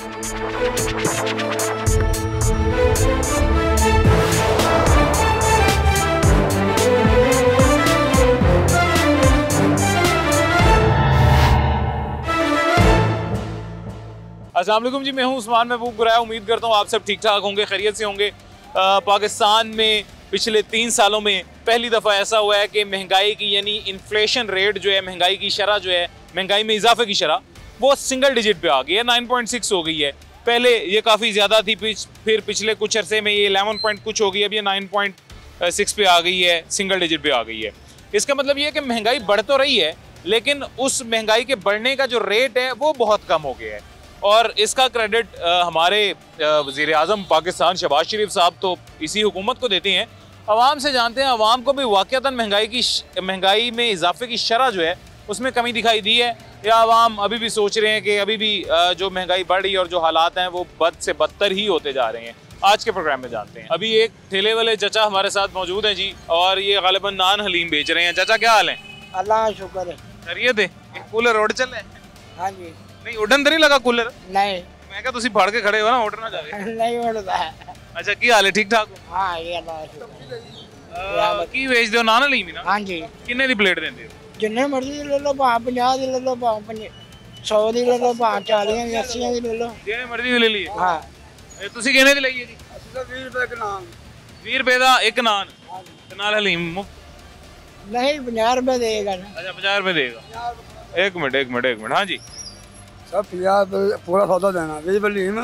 अस्सलाम वालेकुम जी, मैं हूं उस्मान महबूब गुराया। उम्मीद करता हूं आप सब ठीक ठाक होंगे, खैरियत से होंगे। पाकिस्तान में पिछले 3 सालों में पहली दफ़ा ऐसा हुआ है कि महंगाई की यानी इन्फ्लेशन रेट जो है, महंगाई की शरह जो है, महंगाई में इजाफे की शरह वो सिंगल डिजिट पे आ गई है, 9.6 हो गई है। पहले ये काफ़ी ज़्यादा थी, फिर पिछले कुछ अरसे में ये 11 पॉइंट कुछ हो गई, अब ये 9.6 पे आ गई है, सिंगल डिजिट पे आ गई है। इसका मतलब ये है कि महंगाई बढ़ तो रही है, लेकिन उस महंगाई के बढ़ने का जो रेट है वो बहुत कम हो गया है। और इसका क्रेडिट हमारे वज़ीर आज़म पाकिस्तान शहबाज शरीफ साहब तो इसी हुकूमत को देते हैं। अवाम से जानते हैं, अवाम को भी वाक़तन महंगाई में इजाफे की शरह जो है उसमें कमी दिखाई दी है, या अवाम अभी भी सोच रहे हैं कि अभी भी जो महंगाई बढ़ रही है और जो हालात हैं वो बद से बदतर ही होते जा रहे हैं। आज के प्रोग्राम में जानते हैं। अभी एक ठेले वाले चाचा हमारे साथ मौजूद हैं जी, और ये गालिबन नान हलीम बेच रहे हैं। चाचा क्या हाल है? अल्लाह का शुक्र है। खैरियत है? कूलर रोड चल रहा है? हाँ जी। नहीं उड़न तो नहीं लगा कूलर? नहीं, मैं क्या तुसी फाड़ के खड़े हो ना, उड़ ना जाए। नहीं उड़ता है। अच्छा की हाल है? ठीक ठाक हो? हाँ ये अल्लाह का शुक्र है। की बेच दो नान हलीम ना? हाँ जी। किन्ने दी प्लेट देंदे हो? जिन्ने मर्जी ले लो, भाव 50 दी ले लो, भाव 100 दी ले लो, भाव 40 दी 80 दी ले लो, जिन्ने मर्जी ले लीए। हाँ। तुसी किन्ने दी ਲਈ है जी? 20 रुपए का नान। 20 रुपए ਦਾ ਇੱਕ ਨਾਨ ਤੇ ਨਾਲ ਹਲੀਮ ਮੁਫਤ? नहीं 50 रुपए देगा ना। अच्छा 50 रुपए देगा। एक मिनट हाँ जी। सब 50 पूरा सौदा देना, 20 हलीम,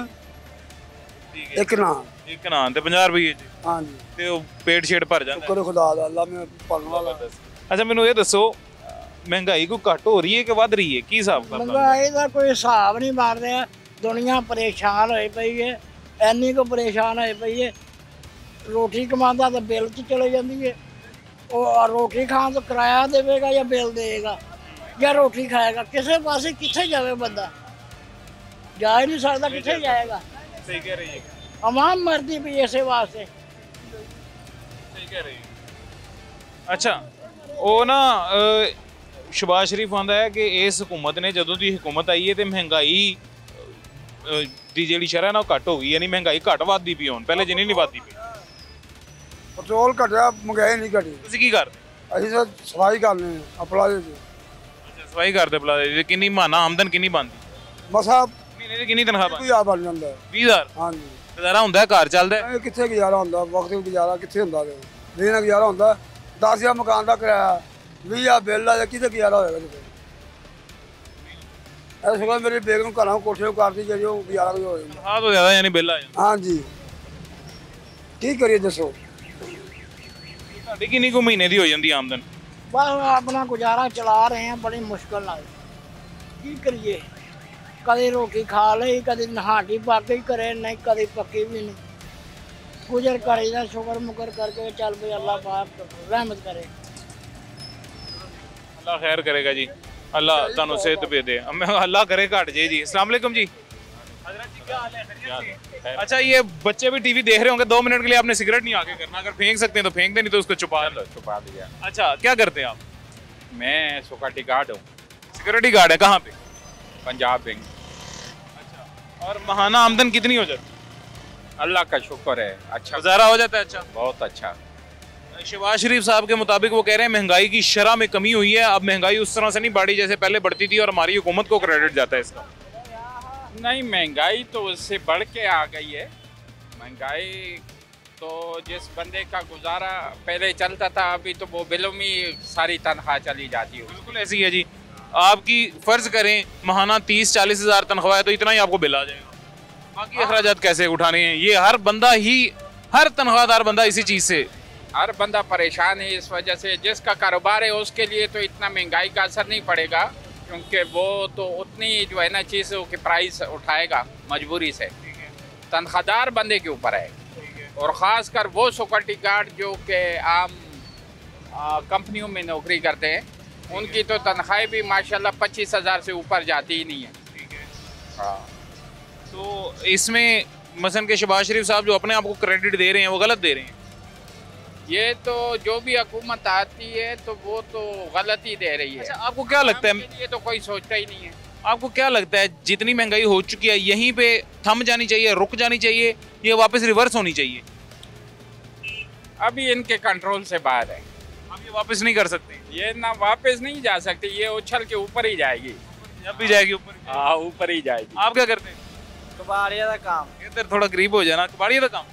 एक नान। एक नान ਤੇ 50 ਰੁਪਏ ਜੀ। हाँ जी। ਤੇ ਉਹ ਪੇਟ ਛੇੜ ਭਰ ਜਾਂਦਾ। शुक्र खुदा दा, अल्लाह में पालने वाला। अच्छा ਮੈਨੂੰ ਇਹ ਦੱਸੋ, ਮਹਿੰਗਾਈ ਕੋਈ ਘੱਟ ਹੋ ਰਹੀ ਹੈ ਕਿ ਵੱਧ ਰਹੀ ਹੈ? ਕੀ ਹਿਸਾਬ ਕਰਦਾ? महंगाई का कोई हिसाब नहीं मार रहा। दुनिया परेशान होई पई है, ਇੰਨੀ को परेशान होई पई है। रोटी कमांदा तो बिल च चले जाती है, और रोटी खान तो किराया देगा या बिल देगा या रोटी खाएगा? किसी पासे किथे जावे बंदा? जा ही नहीं सकता, किथे जाएगा? सही कह रही है। अवाम मरती पई इसे वास्ते। सही कह रही है। अच्छा ਉਹ ਨਾ ਸ਼ਹਬਾਜ਼ ਸ਼ਰੀਫ ਆਂਦਾ ਹੈ ਕਿ ਇਸ ਹਕੂਮਤ ਨੇ ਜਦੋਂ ਦੀ ਹਕੂਮਤ ਆਈ ਹੈ ਤੇ ਮਹਿੰਗਾਈ ਦੀ ਜਿਹੜੀ ਸ਼ਰਹ ਨਾ ਉਹ ਘੱਟ ਹੋ ਗਈ, ਯਾਨੀ ਮਹਿੰਗਾਈ ਘੱਟ ਵੱਧਦੀ ਪਈ ਹੁਣ, ਪਹਿਲੇ ਜਿੰਨੀ ਨਹੀਂ ਵੱਧਦੀ ਪਈ। पेट्रोल घटिया, महंगाई नहीं घटी। ਤੁਸੀਂ ਕੀ ਕਰਦੇ? ਅਸੀਂ ਤਾਂ ਸਫਾਈ ਕਰਨੇ ਆ ਪਲਾਜ਼ੇ ਦੀ। ਅੱਛਾ ਸਫਾਈ ਕਰਦੇ ਪਲਾਜ਼ੇ ਦੀ। ਕਿੰਨੀ ਮਹੀਨਾ ਆਮਦਨ ਕਿੰਨੀ ਬਣਦੀ? ਮਸਾ ਮਹੀਨੇ ਦੀ ਕਿੰਨੀ ਤਨਖਾਹ ਬਣਦੀ? 20000 ਬਣ ਜਾਂਦਾ। 20000? ਹਾਂਜੀ। ਗੁਜ਼ਾਰਾ ਹੁੰਦਾ ਹੈ, ਘਰ ਚੱਲਦਾ ਹੈ? ਇਹ ਕਿੱਥੇ ਗੁਜ਼ਾਰਾ ਹੁੰਦਾ? ਵਕਤ ਵੀ ਗੁਜ਼ਾਰਾ ਕਿੱਥੇ ਹੁੰਦਾ? ਨਹੀਂ ਨਾ ਗੁਜ਼ਾਰਾ ਹੁੰਦਾ। 10000 ਮਕਾਨ ਦਾ ਕਿਰਾਇਆ, 20000 ਬਿੱਲ ਆ, ਕਿਤੇ ਗੁਜ਼ਾਰਾ ਹੋਏਗਾ ਜੀ? ਇਹ ਸੁਗਾ ਮੇਰੀ ਬੇਗਮ ਘਰਾਂ ਕੋਠੇ ਨੂੰ ਕਰਦੀ ਜਿਹੜੀ ਉਹ ਗੁਜ਼ਾਰਾ ਵੀ ਹੋ ਜਾਂਦਾ। ਹਾਂ ਤੋਂ ਜ਼ਿਆਦਾ ਯਾਨੀ ਬਿੱਲ ਆ ਜਾਂਦਾ। ਹਾਂਜੀ ਕੀ ਕਰੀਏ ਦੱਸੋ? ਤੁਹਾਡੀ ਕਿੰਨੀ ਕੁ ਮਹੀਨੇ ਦੀ ਹੋ ਜਾਂਦੀ ਆਮਦਨ? बस अपना गुजारा चला रहे हैं बड़ी मुश्किल नाल। की करिए? कभी रोटी खा ली, कभी नहाटी पाकी करे नहीं, कभी पक्की भी नहीं। गुजर करीदा शुक्र मुकर करके चल भाई, अल्लाह पाक रहमत करे। अल्लाह खैर करेगा जी, अल्लाह तुहानू सेहत पे दे, अल्लाह करे घट जे जी। अस्सलाम वालेकुम जी। अच्छा ये बच्चे भी टीवी देख रहे होंगे, 2 मिनट के लिए आपने सिगरेट नहीं आगे करना, अगर फेंक सकते हैं तो फेंक दे, नहीं तो उसको छुपा दिया। अच्छा क्या करते हैं आप? मैं सिक्योरिटी गार्ड हूँ। सिक्योरिटी गार्ड है? कहाँ पे? पंजाब बैंक। अच्छा और महाना आमदन कितनी हो जाती है? अल्लाह का शुक्र है, अच्छा गुजारा हो जाता है? अच्छा बहुत अच्छा। शहबाज शरीफ साहब के मुताबिक वो कह रहे हैं महंगाई की शरह में कमी हुई है, अब महंगाई उस तरह से नहीं बढ़ी जैसे पहले बढ़ती थी, और हमारी हुकूमत को क्रेडिट जाता है इसका। नहीं महंगाई तो उससे बढ़ के आ गई है। महंगाई तो जिस बंदे का गुजारा पहले चलता था, अभी तो वो बिलों में सारी तनख्वाह चली जाती है। बिल्कुल ऐसी है जी। आपकी फ़र्ज़ करें महाना 30-40 हज़ार तनख्वाह है तो इतना ही आपको बिल आ जाएगा, बाकी अखराजात कैसे उठाने हैं? ये हर बंदा ही, हर तनख्वाहदार बंदा इसी चीज़ से, हर बंदा परेशान है इस वजह से। जिसका कारोबार है उसके लिए तो इतना महंगाई का असर नहीं पड़ेगा, क्योंकि वो तो उतनी जो है ना चीज़ों की प्राइस उठाएगा मजबूरी से। तनख्वाहदार बंदे के ऊपर है, और ख़ास कर वो सिक्योरिटी गार्ड जो कि आम कंपनियों में नौकरी करते हैं, उनकी तो तनख्वाहें भी माशाल्लाह 25,000 से ऊपर जाती ही नहीं है। हाँ तो इसमें मसलन के शहबाज शरीफ साहब जो अपने आप को क्रेडिट दे रहे हैं वो गलत दे रहे हैं। ये तो जो भी हुकूमत आती है तो वो तो गलत ही दे रही है। अच्छा आपको क्या लगता है? ये तो कोई सोचता ही नहीं है। आपको क्या लगता है जितनी महंगाई हो चुकी है यहीं पे थम जानी चाहिए, रुक जानी चाहिए, ये वापस रिवर्स होनी चाहिए? अभी इनके कंट्रोल से बाहर है, हम ये वापस नहीं कर सकते। ये ना वापस नहीं जा सकती, ये उछल के ऊपर ही जाएगी, जब भी जाएगी ऊपर। हाँ ऊपर ही जाएगी। आप क्या करते हैं? कबाड़िया का काम इधर थोड़ा गरीब हो जाना, कबाड़िया का काम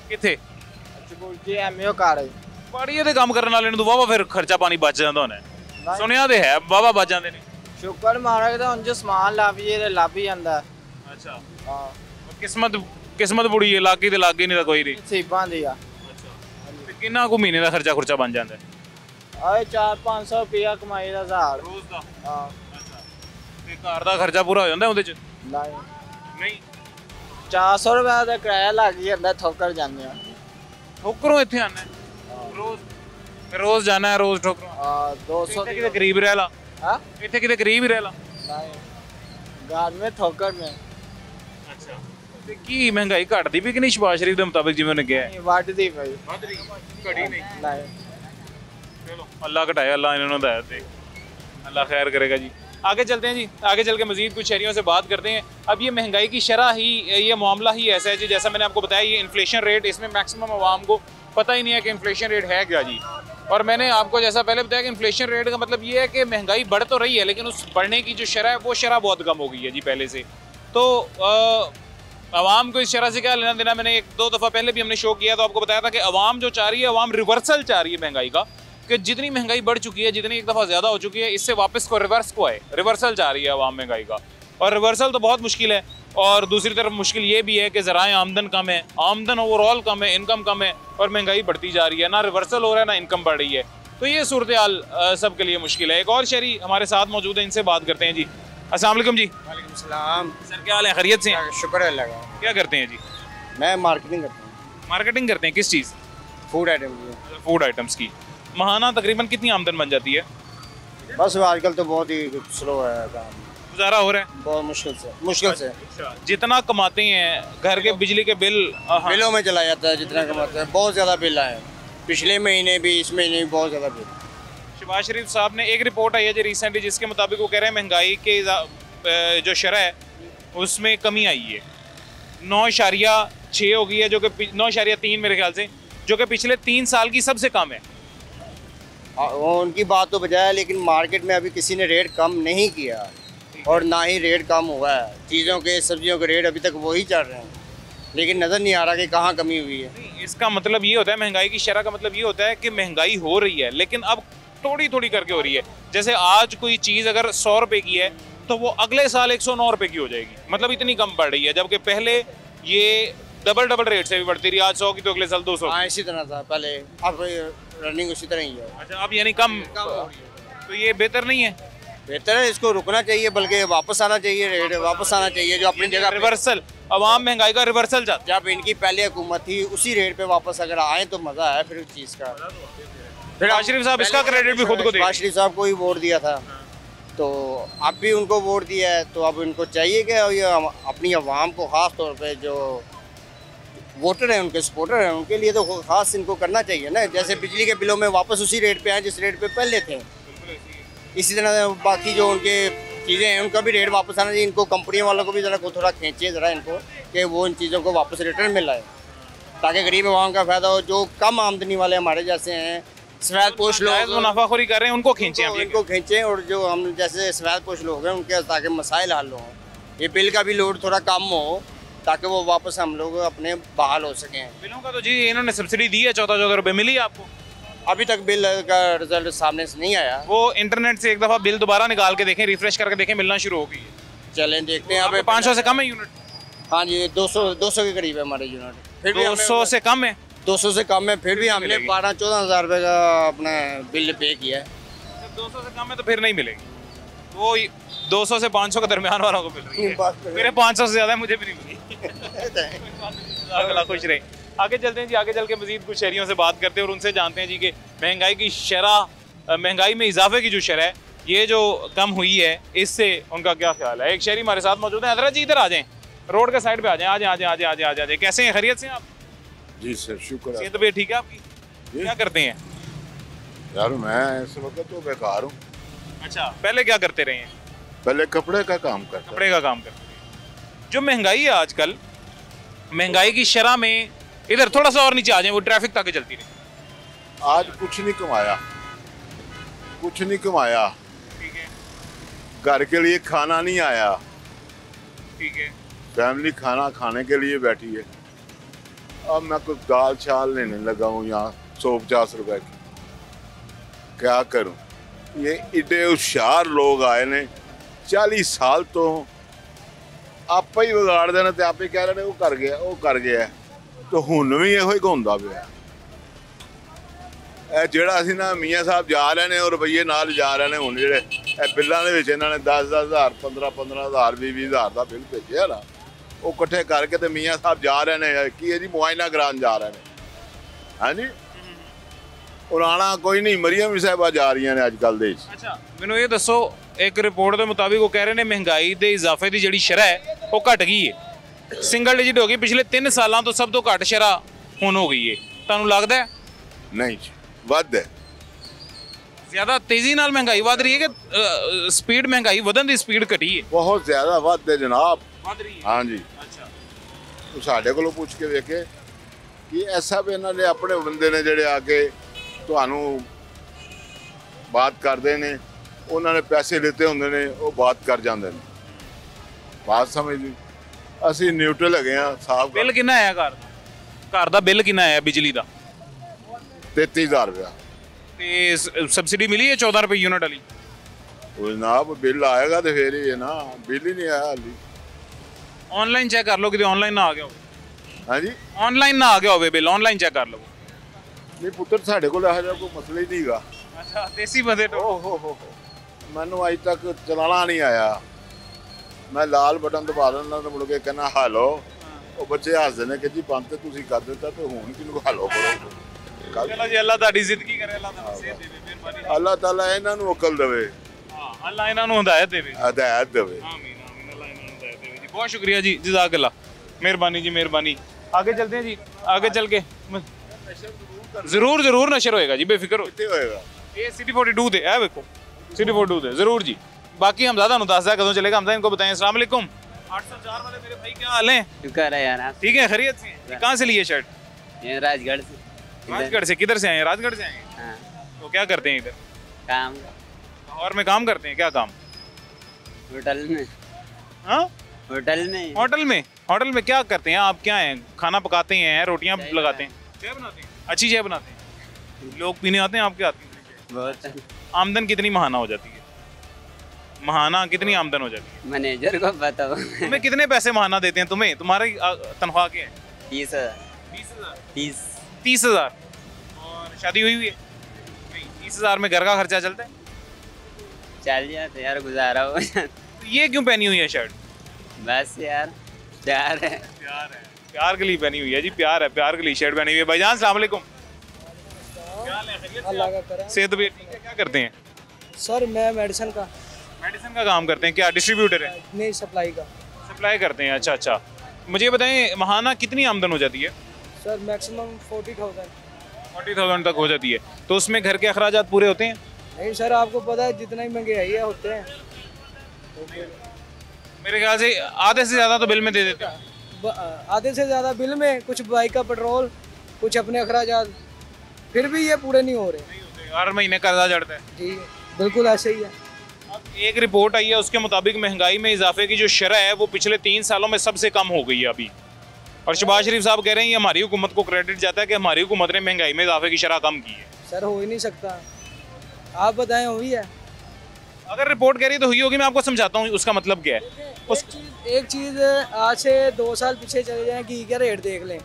किथे? जी एमओ कर रही कबाड़िया ਦੇ ਕੰਮ ਕਰਨ ਵਾਲੇ ਨੂੰ ਤਾਂ ਵਾਵਾ ਫਿਰ ਖਰਚਾ ਪਾਣੀ ਬਚ ਜਾਂਦਾ ਹੋਣਾ ਹੈ। ਸੁਣਿਆ ਤੇ ਹੈ ਵਾਵਾ ਬਚ ਜਾਂਦੇ ਨੇ। ਸ਼ੁਕਰ ਮਾਰਾਂਗੇ ਤਾਂ ਉਂਝ ਸਮਾਨ ਲੱਭੀਏ ਤੇ ਲੱਭ ਹੀ ਜਾਂਦਾ। ਅੱਛਾ ਹਾਂ ਕਿਸਮਤ ਬੁੜੀ ਹੈ, ਲਾਗੀ ਤੇ ਲਾਗੇ ਨਹੀਂ ਤਾਂ ਕੋਈ ਨਹੀਂ। ਸੀਬਾਂ ਦੀ ਆ। ਤੇ ਕਿੰਨਾ ਕੁ ਮਹੀਨੇ ਦਾ ਖਰਚਾ ਖੁਰਚਾ ਬਣ ਜਾਂਦਾ ਹੈ? ਆਏ 400-500 ਰੁਪਿਆ ਕਮਾਈ ਦਾ ਹਜ਼ਾਰ ਰੋਜ਼ ਦਾ। ਹਾਂ ਅੱਛਾ ਤੇ ਘਰ ਦਾ ਖਰਚਾ ਪੂਰਾ ਹੋ ਜਾਂਦਾ ਉਹਦੇ ਚ? ਨਹੀਂ ਨਹੀਂ 400 ਰੁਪਏ ਦਾ ਕਿਰਾਇਆ ਲੱਗ ਜਾਂਦਾ, ਠੋਕਰ ਜਾਂਦੇ ਆ। ਠੋਕਰੋਂ ਇੱਥੇ ਆਣਾ ਰੋਜ਼ ਜਾਣਾ ਹੈ, ਰੋਜ਼ ਠੋਕਰੋਂ। ਆ 200 ਇੱਥੇ ਕਿਤੇ ਗਰੀਬ ਰਹਿ ਲਾ। ਹਾਂ ਇੱਥੇ ਕਿਤੇ ਗਰੀਬ ਹੀ ਰਹਿ ਲਾ। ਨਹੀਂ ਘਰ में ठोकर में। ਅੱਛਾ ਤੇ ਕੀ ਮਹਿੰਗਾਈ ਘਟਦੀ ਵੀ ਕਿ ਨਹੀਂ ਸ਼ਬਾਜ਼ ਸ਼ਰੀਫ ਦੇ ਮੁਤਾਬਿਕ ਜਿਵੇਂ ਉਹਨੇ ਕਿਹਾ ਹੈ? ਨਹੀਂ ਵੱਧਦੀ ਪਈ। ਵੱਧ ਰਹੀ ਘਟੀ ਨਹੀਂ। ਨਹੀਂ चलो अल्लाह घटाए, अल्लाह इन्होंने हदायत दे, अल्लाह खैर करेगा जी। आगे चलते हैं जी, आगे चल के मजीद कुछ शहरियों से बात करते हैं। अब ये महंगाई की शरह ही, ये मामला ही ऐसा है जी, जैसा मैंने आपको बताया, ये इन्फ्लेशन रेट, इसमें मैक्सिमम आवाम को पता ही नहीं है कि इन्फ्लेशन रेट है क्या जी। और मैंने आपको जैसा पहले बताया कि इन्फ्लेशन रेट का मतलब ये है कि महंगाई बढ़ तो रही है लेकिन उस बढ़ने की जो शरह है वो शरह बहुत कम हो गई है जी पहले से। तो आवाम को इस शरह से क्या लेना देना, मैंने 1-2 दफ़ा पहले भी हमने शो किया तो आपको बताया था कि आवाम जो चाह रही है, आवाम रिवर्सल चाह रही है महंगाई का, कि जितनी महंगाई बढ़ चुकी है, जितनी एक दफ़ा ज़्यादा हो चुकी है, इससे वापस को रिवर्स को आए, रिवर्सल चाह रही है आवाम महंगाई का। और रिवर्सल तो बहुत मुश्किल है, और दूसरी तरफ मुश्किल ये भी है कि ज़राए आमदन कम है, आमदन ओवरऑल कम है, इनकम कम है, और महंगाई बढ़ती जा रही है, ना रिवर्सल हो रहा है ना इनकम बढ़ रही है। तो ये सूरत हाल सब के लिए मुश्किल है। एक और शहरी हमारे साथ मौजूद है, इनसे बात करते हैं जी। अस्सलाम वालेकुम जी। वालेकुम सलाम। सर क्या हाल है, खैरियत से? शुक्र है अल्लाह का। क्या करते हैं जी? मैं मार्केटिंग करता हूँ। मार्केटिंग करते हैं, किस चीज़? फूड आइटम की। फूड आइटम्स की। महाना तकरीबन कितनी आमदन बन जाती है? बस आजकल तो बहुत ही स्लो है काम, गुजारा हो रहा है बहुत मुश्किल से जितना कमाते हैं घर के बिजली के बिल बिलों में चला जाता है, जितना कमाते हैं बहुत ज़्यादा बिल आए, पिछले महीने भी इस महीने भी बहुत ज़्यादा बिल। शहबाज शरीफ साहब ने एक रिपोर्ट आई है जो रिसेंटली, जिसके मुताबिक वो कह रहे हैं महंगाई के जो शरह है उसमें कमी आई है, 9.6 हो गई है, जो कि 9.3 मेरे ख्याल से, जो कि पिछले 3 साल की सबसे कम है। उनकी बात तो बजाय है, लेकिन मार्केट में अभी किसी ने रेट कम नहीं किया और ना ही रेट कम हुआ है। चीज़ों के, सब्जियों के रेट अभी तक वही चल रहे हैं, लेकिन नज़र नहीं आ रहा कि कहाँ कमी हुई है। इसका मतलब ये होता है, महंगाई की शरह का मतलब ये होता है कि महंगाई हो रही है, लेकिन अब थोड़ी थोड़ी करके हो रही है। जैसे आज कोई चीज़ अगर 100 रुपये की है तो वो अगले साल 109 रुपये की हो जाएगी, मतलब इतनी कम बढ़ रही है, जबकि पहले ये डबल रेट से भी बढ़ती रही। आज 100 की तो अगले साल 200। हाँ इसी तरह था पहले, अब रनिंग उसी तरह ही है। अच्छा, अब यानी कम हो रही है, तो ये बेहतर नहीं है? बेहतर है, इसको रुकना चाहिए, बल्कि वापस आना चाहिए, रेट वापस आना चाहिए जो अपनी जगह। रिवर्सल, अवाम महंगाई का रिवर्सल चाहते। जब इनकी पहले हुकूमत थी उसी रेट पे वापस अगर आए तो मज़ा है फिर उस चीज़ का। फिर शरीफ साहब इसका क्रेडिट भी खुद को दे। शरीफ साहब को ही वोट दिया था, तो अब भी उनको वोट दिया है, तो अब इनको चाहिए कि ये अपनी आवाम को ख़ास तौर पे जो वोटर हैं, उनके सपोर्टर हैं, उनके लिए तो ख़ास इनको करना चाहिए ना। जैसे बिजली के बिलों में वापस उसी रेट पे आए जिस रेट पे पहले थे, इसी तरह बाकी जो उनके चीज़ें हैं उनका भी रेट वापस आना चाहिए। इनको कंपनी वालों को भी ज़रा थोड़ा खींचे ज़रा इनको, कि वो इन चीज़ों को वापस रिटर्न मिल जाए, ताकि गरीब आवाम का फ़ायदा हो। जो कम आमदनी वाले हमारे जैसे हैं, सफेद पोश लोग मुनाफाखोरी कर रहे हैं, उनको खींचे, इनको खींचें, और जो हम जैसे सफेद पोश लोग हैं उनके ताकि मसाइल हल हों, ये बिल का भी लोड थोड़ा कम हो, ताकि वो वापस हम लोग अपने बहाल हो सकें। बिलों का तो जी इन्होंने सब्सिडी दी है, 14-14 रुपये मिली आपको? अभी तक बिल का रिजल्ट सामने से नहीं आया। वो इंटरनेट से एक दफ़ा बिल दोबारा निकाल के देखें, रिफ्रेश करके देखें, मिलना शुरू हो गई है। चलें देखते हैं। अब 500 से कम है यूनिट? हाँ जी, 200 के करीब है हमारे यूनिट। फिर 200 से कम है? 200 से कम है, फिर भी हमने 12-14 हज़ार रुपये का अपना बिल पे किया है। 200 से कम है तो फिर नहीं मिलेगी, वो 200 से 500 के दरमियान वालों को मिल रही है। मेरे 500 से ज़्यादा मुझे भी नहीं मिली। खुश रहे। आगे चलते हैं जी, आगे चल के मजीद कुछ शहरियों से बात करते हैं और उनसे जानते हैं जी कि महंगाई की शरह, महंगाई में इजाफे की जो शरह है, ये जो कम हुई है, इससे उनका क्या ख्याल है। एक शहरी हमारे साथ मौजूद है। हजरत जी इधर आ जाएं, रोड के साइड पे आ जाएं, आ जाएं। कैसे हैं, खैरियत से हैं आप? जी सर, शुक्र है। तबीयत ठीक है आपकी? क्या करते हैं यार? मैं इस वक्त तो बेकार हूँ। अच्छा, पहले क्या करते रहे हैं? पहले कपड़े का काम करता। कपड़े का काम करते थे। जो महंगाई है आजकल, महंगाई की शरह में, इधर थोड़ा सा और नीचे आ जाए, वो ट्रैफिक ताकि चलती रहे। आज कुछ नहीं कमाया, कुछ नहीं कमाया, ठीक है, घर के लिए खाना नहीं आया, ठीक है। फैमिली खाना खाने के लिए बैठी है। अब मैं कुछ दाल चाल लेने लगा हूँ यहाँ 150 रुपए की, क्या करूँ। ये इतने होशियार लोग आए ने 40 साल तो आप ही बिगाड़ देना, तो आप ही कह रहे ने वो कर गया, तो हुण भी ਇਹੋ ਹੀ ਹੁੰਦਾ ਪਿਆ। ਇਹ ਜਿਹੜਾ ਅਸੀਂ ਨਾ ਮੀਆਂ ਸਾਹਿਬ ਜਾ ਰਹੇ ਨੇ ਉਹ ਰੁਪਈਏ ਨਾਲ ਜਾ ਰਹੇ ਨੇ, ਹੁਣ ਜਿਹੜੇ ਇਹ ਬਿੱਲਾਂ ਦੇ ਵਿੱਚ ਇਹਨਾਂ ਨੇ 10,000 15,000 20,000 ਦਾ ਬਿੱਲ ਭੇਜਿਆ ਨਾ, ਉਹ ਇਕੱਠੇ ਕਰਕੇ ਤੇ ਮੀਆਂ ਸਾਹਿਬ ਜਾ ਰਹੇ ਨੇ ਕੀ ਹੈ ਜੀ ਮੁਆਇਨਾ ਕਰਾਉਣ ਜਾ ਰਹੇ ਨੇ। ਹਾਂਜੀ, ਉਰਾਣਾ ਕੋਈ ਨਹੀਂ, ਮਰੀਮ ਸਾਹਿਬਾ ਜਾ ਰਹੀਆਂ ਨੇ ਅੱਜ ਕੱਲ ਦੇ ਵਿੱਚ। ਅੱਛਾ, ਮੈਨੂੰ ਇਹ ਦੱਸੋ, ਇੱਕ ਰਿਪੋਰਟ ਦੇ ਮੁਤਾਬਿਕ ਉਹ ਕਹਿ ਰਹੇ ਨੇ ਮਹਿੰਗਾਈ ਦੇ ਇਜ਼ਾਫੇ ਦੀ ਜਿਹੜੀ ਸ਼ਰਹ ਹੈ ਉਹ ਘਟ ਗਈ ਹੈ, ਸਿੰਗਲ ਡਿਜਿਟ ਹੋ ਗਈ। ਪਿਛਲੇ 3 ਸਾਲਾਂ ਤੋਂ ਸਭ ਤੋਂ ਘੱਟ ਸ਼ਰਹ ਹੁਣ ਹੋ ਗਈ ਹੈ। ਤੁਹਾਨੂੰ ਲੱਗਦਾ ਹੈ ਨਹੀਂ ਜੀ, ਵੱਧ ਹੈ। ਜ਼ਿਆਦਾ ਤੇਜ਼ੀ ਨਾਲ ਮਹਿੰਗਾਈ ਵਧ ਰਹੀ ਹੈ ਕਿ ਸਪੀਡ ਮਹਿੰਗਾਈ ਵਧਣ ਦੀ ਸਪੀਡ ਘਟੀ ਹੈ? ਬਹੁਤ ਜ਼ਿਆਦਾ ਵੱਧ ਹੈ ਜਨਾਬ। ਵਧ ਰਹੀ ਹੈ। ਹਾਂਜੀ, ਅੱਛਾ, ਉਹ ਸਾਡੇ ਕੋਲੋਂ ਪੁੱਛ ਕੇ ਵੇਖੇ ਕਿ ਐਸਾ ਵੀ ਇਹਨਾਂ ਨੇ ਆਪਣੇ ਬੰਦੇ ਨੇ ਜਿਹੜੇ ਆ ਕੇ ਤੁਹਾਨੂੰ ਬਾਤ ਕਰਦੇ ਨੇ, ਉਹਨਾਂ ਨੇ ਪੈਸੇ ਲਿੱਤੇ ਹੁੰਦੇ ਨੇ, ਉਹ ਬਾਤ ਕਰ ਜਾਂਦੇ ਨੇ, ਬਾਤ ਸਮਝਦੀ। ਅਸੀਂ ਨਿਊਟਰਲ ਹੈਗੇ ਆ, ਸਾਫ। ਬਿੱਲ ਕਿੰਨਾ ਆਇਆ ਘਰ ਦਾ? ਘਰ ਦਾ ਬਿੱਲ ਕਿੰਨਾ ਆਇਆ ਬਿਜਲੀ ਦਾ? 33,000 ਰੁਪਇਆ। ਤੇ ਸਬਸਿਡੀ ਮਿਲੀ ਹੈ 14 ਰੁਪਏ ਯੂਨਿਟ ਵਾਲੀ? ਉਹ ਜਨਾਬ ਬਿੱਲ ਆਏਗਾ ਤੇ ਫੇਰ ਹੀ ਹੈ ਨਾ, ਬਿੱਲ ਹੀ ਨਹੀਂ ਆਇਆ ਹਾਲੀ। ਆਨਲਾਈਨ ਚੈੱਕ ਕਰ ਲਓ, ਕਿਤੇ ਆਨਲਾਈਨ ਨਾ ਆ ਗਿਆ ਹੋਵੇ। ਹਾਂਜੀ, ਆਨਲਾਈਨ ਨਾ ਆ ਗਿਆ ਹੋਵੇ ਬਿੱਲ, ਆਨਲਾਈਨ ਚੈੱਕ ਕਰ ਲਓ। ਨਹੀਂ ਪੁੱਤਰ, ਸਾਡੇ ਕੋਲ ਇਹੋ ਜਿਹਾ ਕੋਈ ਮਸਲਾ ਹੀ ਨਹੀਂਗਾ। ਅੱਛਾ, ਦੇਸੀ ਬੰਦੇ ਤੋਂ। ਓਹ ਮੈਨੂੰ ਅੱਜ ਤੱਕ ਚਲਾਣਾ ਨਹੀਂ ਆਇਆ। ਮੈਂ ਲਾਲ ਬਟਨ ਦਬਾ ਦਿੰਦਾ ਤੇ ਮੁੜ ਕੇ ਕਹਿੰਦਾ ਹਾਲੋ, ਉਹ ਬੱਚੇ ਹੱਸਦੇ ਨੇ ਕਿ ਜੀ ਬੰਦ ਤੇ ਤੁਸੀਂ ਕਰ ਦਿੱਤਾ ਤੇ ਹੁਣ ਕਿਹਨੂੰ ਹਾਲੋ ਕਰੋ। ਚਲੋ ਜੀ, ਅੱਲਾਹ ਤੁਹਾਡੀ ਜ਼ਿੰਦਗੀ ਕਰੇ, ਅੱਲਾਹ ਤੁਹਾਨੂੰ ਸਿਹਤ ਦੇਵੇ, ਮਿਹਰਬਾਨੀ। ਅੱਲਾਹ ਤਾਲਾ ਇਹਨਾਂ ਨੂੰ ਅਕਲ ਦੇਵੇ, ਹਾਂ, ਅੱਲਾਹ ਇਹਨਾਂ ਨੂੰ ਹਦਾਇਤ ਦੇਵੇ, ਹਦਾਇਤ ਦੇਵੇ। ਆਮੀਨ ਆਮੀਨ, ਅੱਲਾਹ ਇਹਨਾਂ ਨੂੰ ਹਦਾਇਤ ਦੇਵੇ ਜੀ। ਬਹੁਤ ਸ਼ੁਕਰੀਆ ਜੀ, ਜਜ਼ਾਕ ਅੱਲਾह, मेहरबानी जी, मेहरबानी। आगे चलते हैं जी, आगे चल के जरूर जरूर नशर होएगा जी, बेफिक्र हो। ये सिटी 42 थे, है देखो सिटी 42 थे जरूर जी। बाकी हमजादा नु दस कदों चलेगा, हमजा इनको बताएं। अस्सलाम वालेकुम। 804 वाले मेरे भाई, क्या हाल है? शुक्र है यार, आप ठीक है, खैरियत से? कहाँ से लिए शर्ट? ये राजगढ़ से। राजगढ़ से? किधर से आए हैं? राजगढ़ से आए हैं? हाँ, तो क्या करते हैं इधर? काम और में काम करते हैं? क्या काम? होटल में। हाँ, होटल में। होटल में? होटल में क्या करते हैं आप? क्या हैं? खाना पकाते हैं, रोटियां लगाते हैं, चाय बनाते हैं? अच्छी चाय बनाते हैं? लोग पीने आते हैं आपके? आते हैं? बहुत। आमदन कितनी महाना हो जाती है? महाना कितनी आमदन हो जाती है? मैनेजर को बताओ। तुम्हें कितने पैसे महाना देते हैं? तुम्हें, तुम्हारी तनख्वाह क्या है? 30,000। 20,000? 30। 30,000? और शादी हुई है? नहीं। 30,000 में घर का खर्चा चलता है? चल जाते यार, गुजारा हो जाता। तो ये क्यों पहनी हुई है शर्ट? बस यार, प्यार है। प्यार है, प्यार के लिए पहनी हुई है जी, प्यार है, प्यार के लिए शर्ट पहनी हुई है। भाईजान अस्सलाम वालेकुम। क्या हाल है? खैरियत से? अल्लाह का करम। सेहत भी ठीक है? क्या करते हैं? सर मैं मेडिसिन का मेडिसिन का काम करते हैं? क्या डिस्ट्रीब्यूटर है? नहीं, सप्लाई का। सप्लाई करते हैं, अच्छा अच्छा। मुझे बताएं, महाना कितनी आमदन हो जाती है? Sir maximum 40,000। 40,000 तक हो जाती है। तो उसमें घर के अखराजात पूरे होते हैं? नहीं सर, आपको पता है जितना ही महंगाई है होते हैं। मेरे ख्याल से आधे से ज़्यादा तो बिल में दे देते हैं। आधे से ज़्यादा बिल में, कुछ बाइक का पेट्रोल, कुछ अपने अखराजात, फिर भी ये पूरे नहीं हो रहे। हर महीने कर्जा चढ़ता है जी बिल्कुल ऐसे ही है। अब एक रिपोर्ट आई है, उसके मुताबिक महंगाई में इजाफे की जो शरह है वो पिछले 3 सालों में सबसे कम हो गई है अभी। और शहबाज शरीफ साहब कह रहे हैं ये हमारी हुकूमत को क्रेडिट जाता है कि हमारी हुकूमत ने महंगाई में इजाफे की शरह कम की है। सर हो ही नहीं सकता, आप बताएं हुई है? अगर रिपोर्ट कह रही है तो हुई होगी, मैं आपको समझाता हूँ उसका मतलब क्या है। एक चीज़ आज से 2 साल पीछे चले जाएं, घी का रेट देख लें,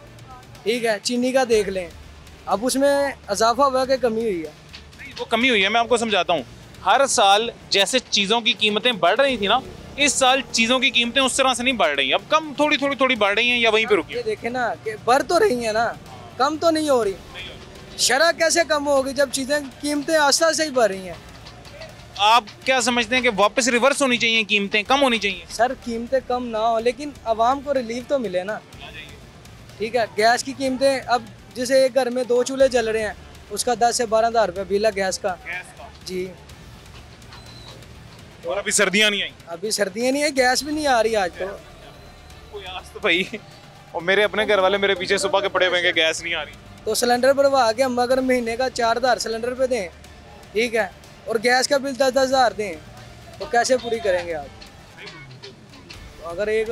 ठीक है, चीनी का देख लें, अब उसमें इजाफा हुआ कि कमी हुई है? नहीं, वो कमी हुई है, मैं आपको समझाता हूँ। हर साल जैसे चीज़ों की कीमतें बढ़ रही थी ना, इस साल चीज़ों की कीमतें उस तरह से नहीं बढ़ रही, अब कम थोड़ी थोड़ी थोड़ी बढ़ रही हैं या वहीं पे रुकी? ये देखें ना कि बढ़ तो रही हैं ना, कम तो नहीं हो रही। शरह कैसे कम होगी जब चीज़ें कीमतें आस्ता से ही बढ़ रही हैं? आप क्या समझते हैं कि वापस रिवर्स होनी चाहिए, कीमतें कम होनी चाहिए? सर कीमतें कम ना हो, लेकिन आवाम को रिलीफ तो मिले ना, ठीक है। गैस की कीमतें, अब जैसे एक घर में 2 चूल्हे जल रहे हैं, उसका 10 से 12 हज़ार रुपये बिल है गैस का। जी और अभी सर्दियाँ नहीं आई, अभी सर्दियाँ नहीं है, गैस भी नहीं आ रही आज तो। कोई आज तो भाई, और मेरे अपने घर वाले मेरे पीछे सुबह के पड़े हुए हैं कि गैस नहीं आ रही। तो सिलेंडर बढ़वा के हम अगर महीने का 4,000 सिलेंडर पे दें, ठीक है, और गैस का बिल 10-10 हज़ार दें, तो कैसे पूरी करेंगे आज? तो अगर एक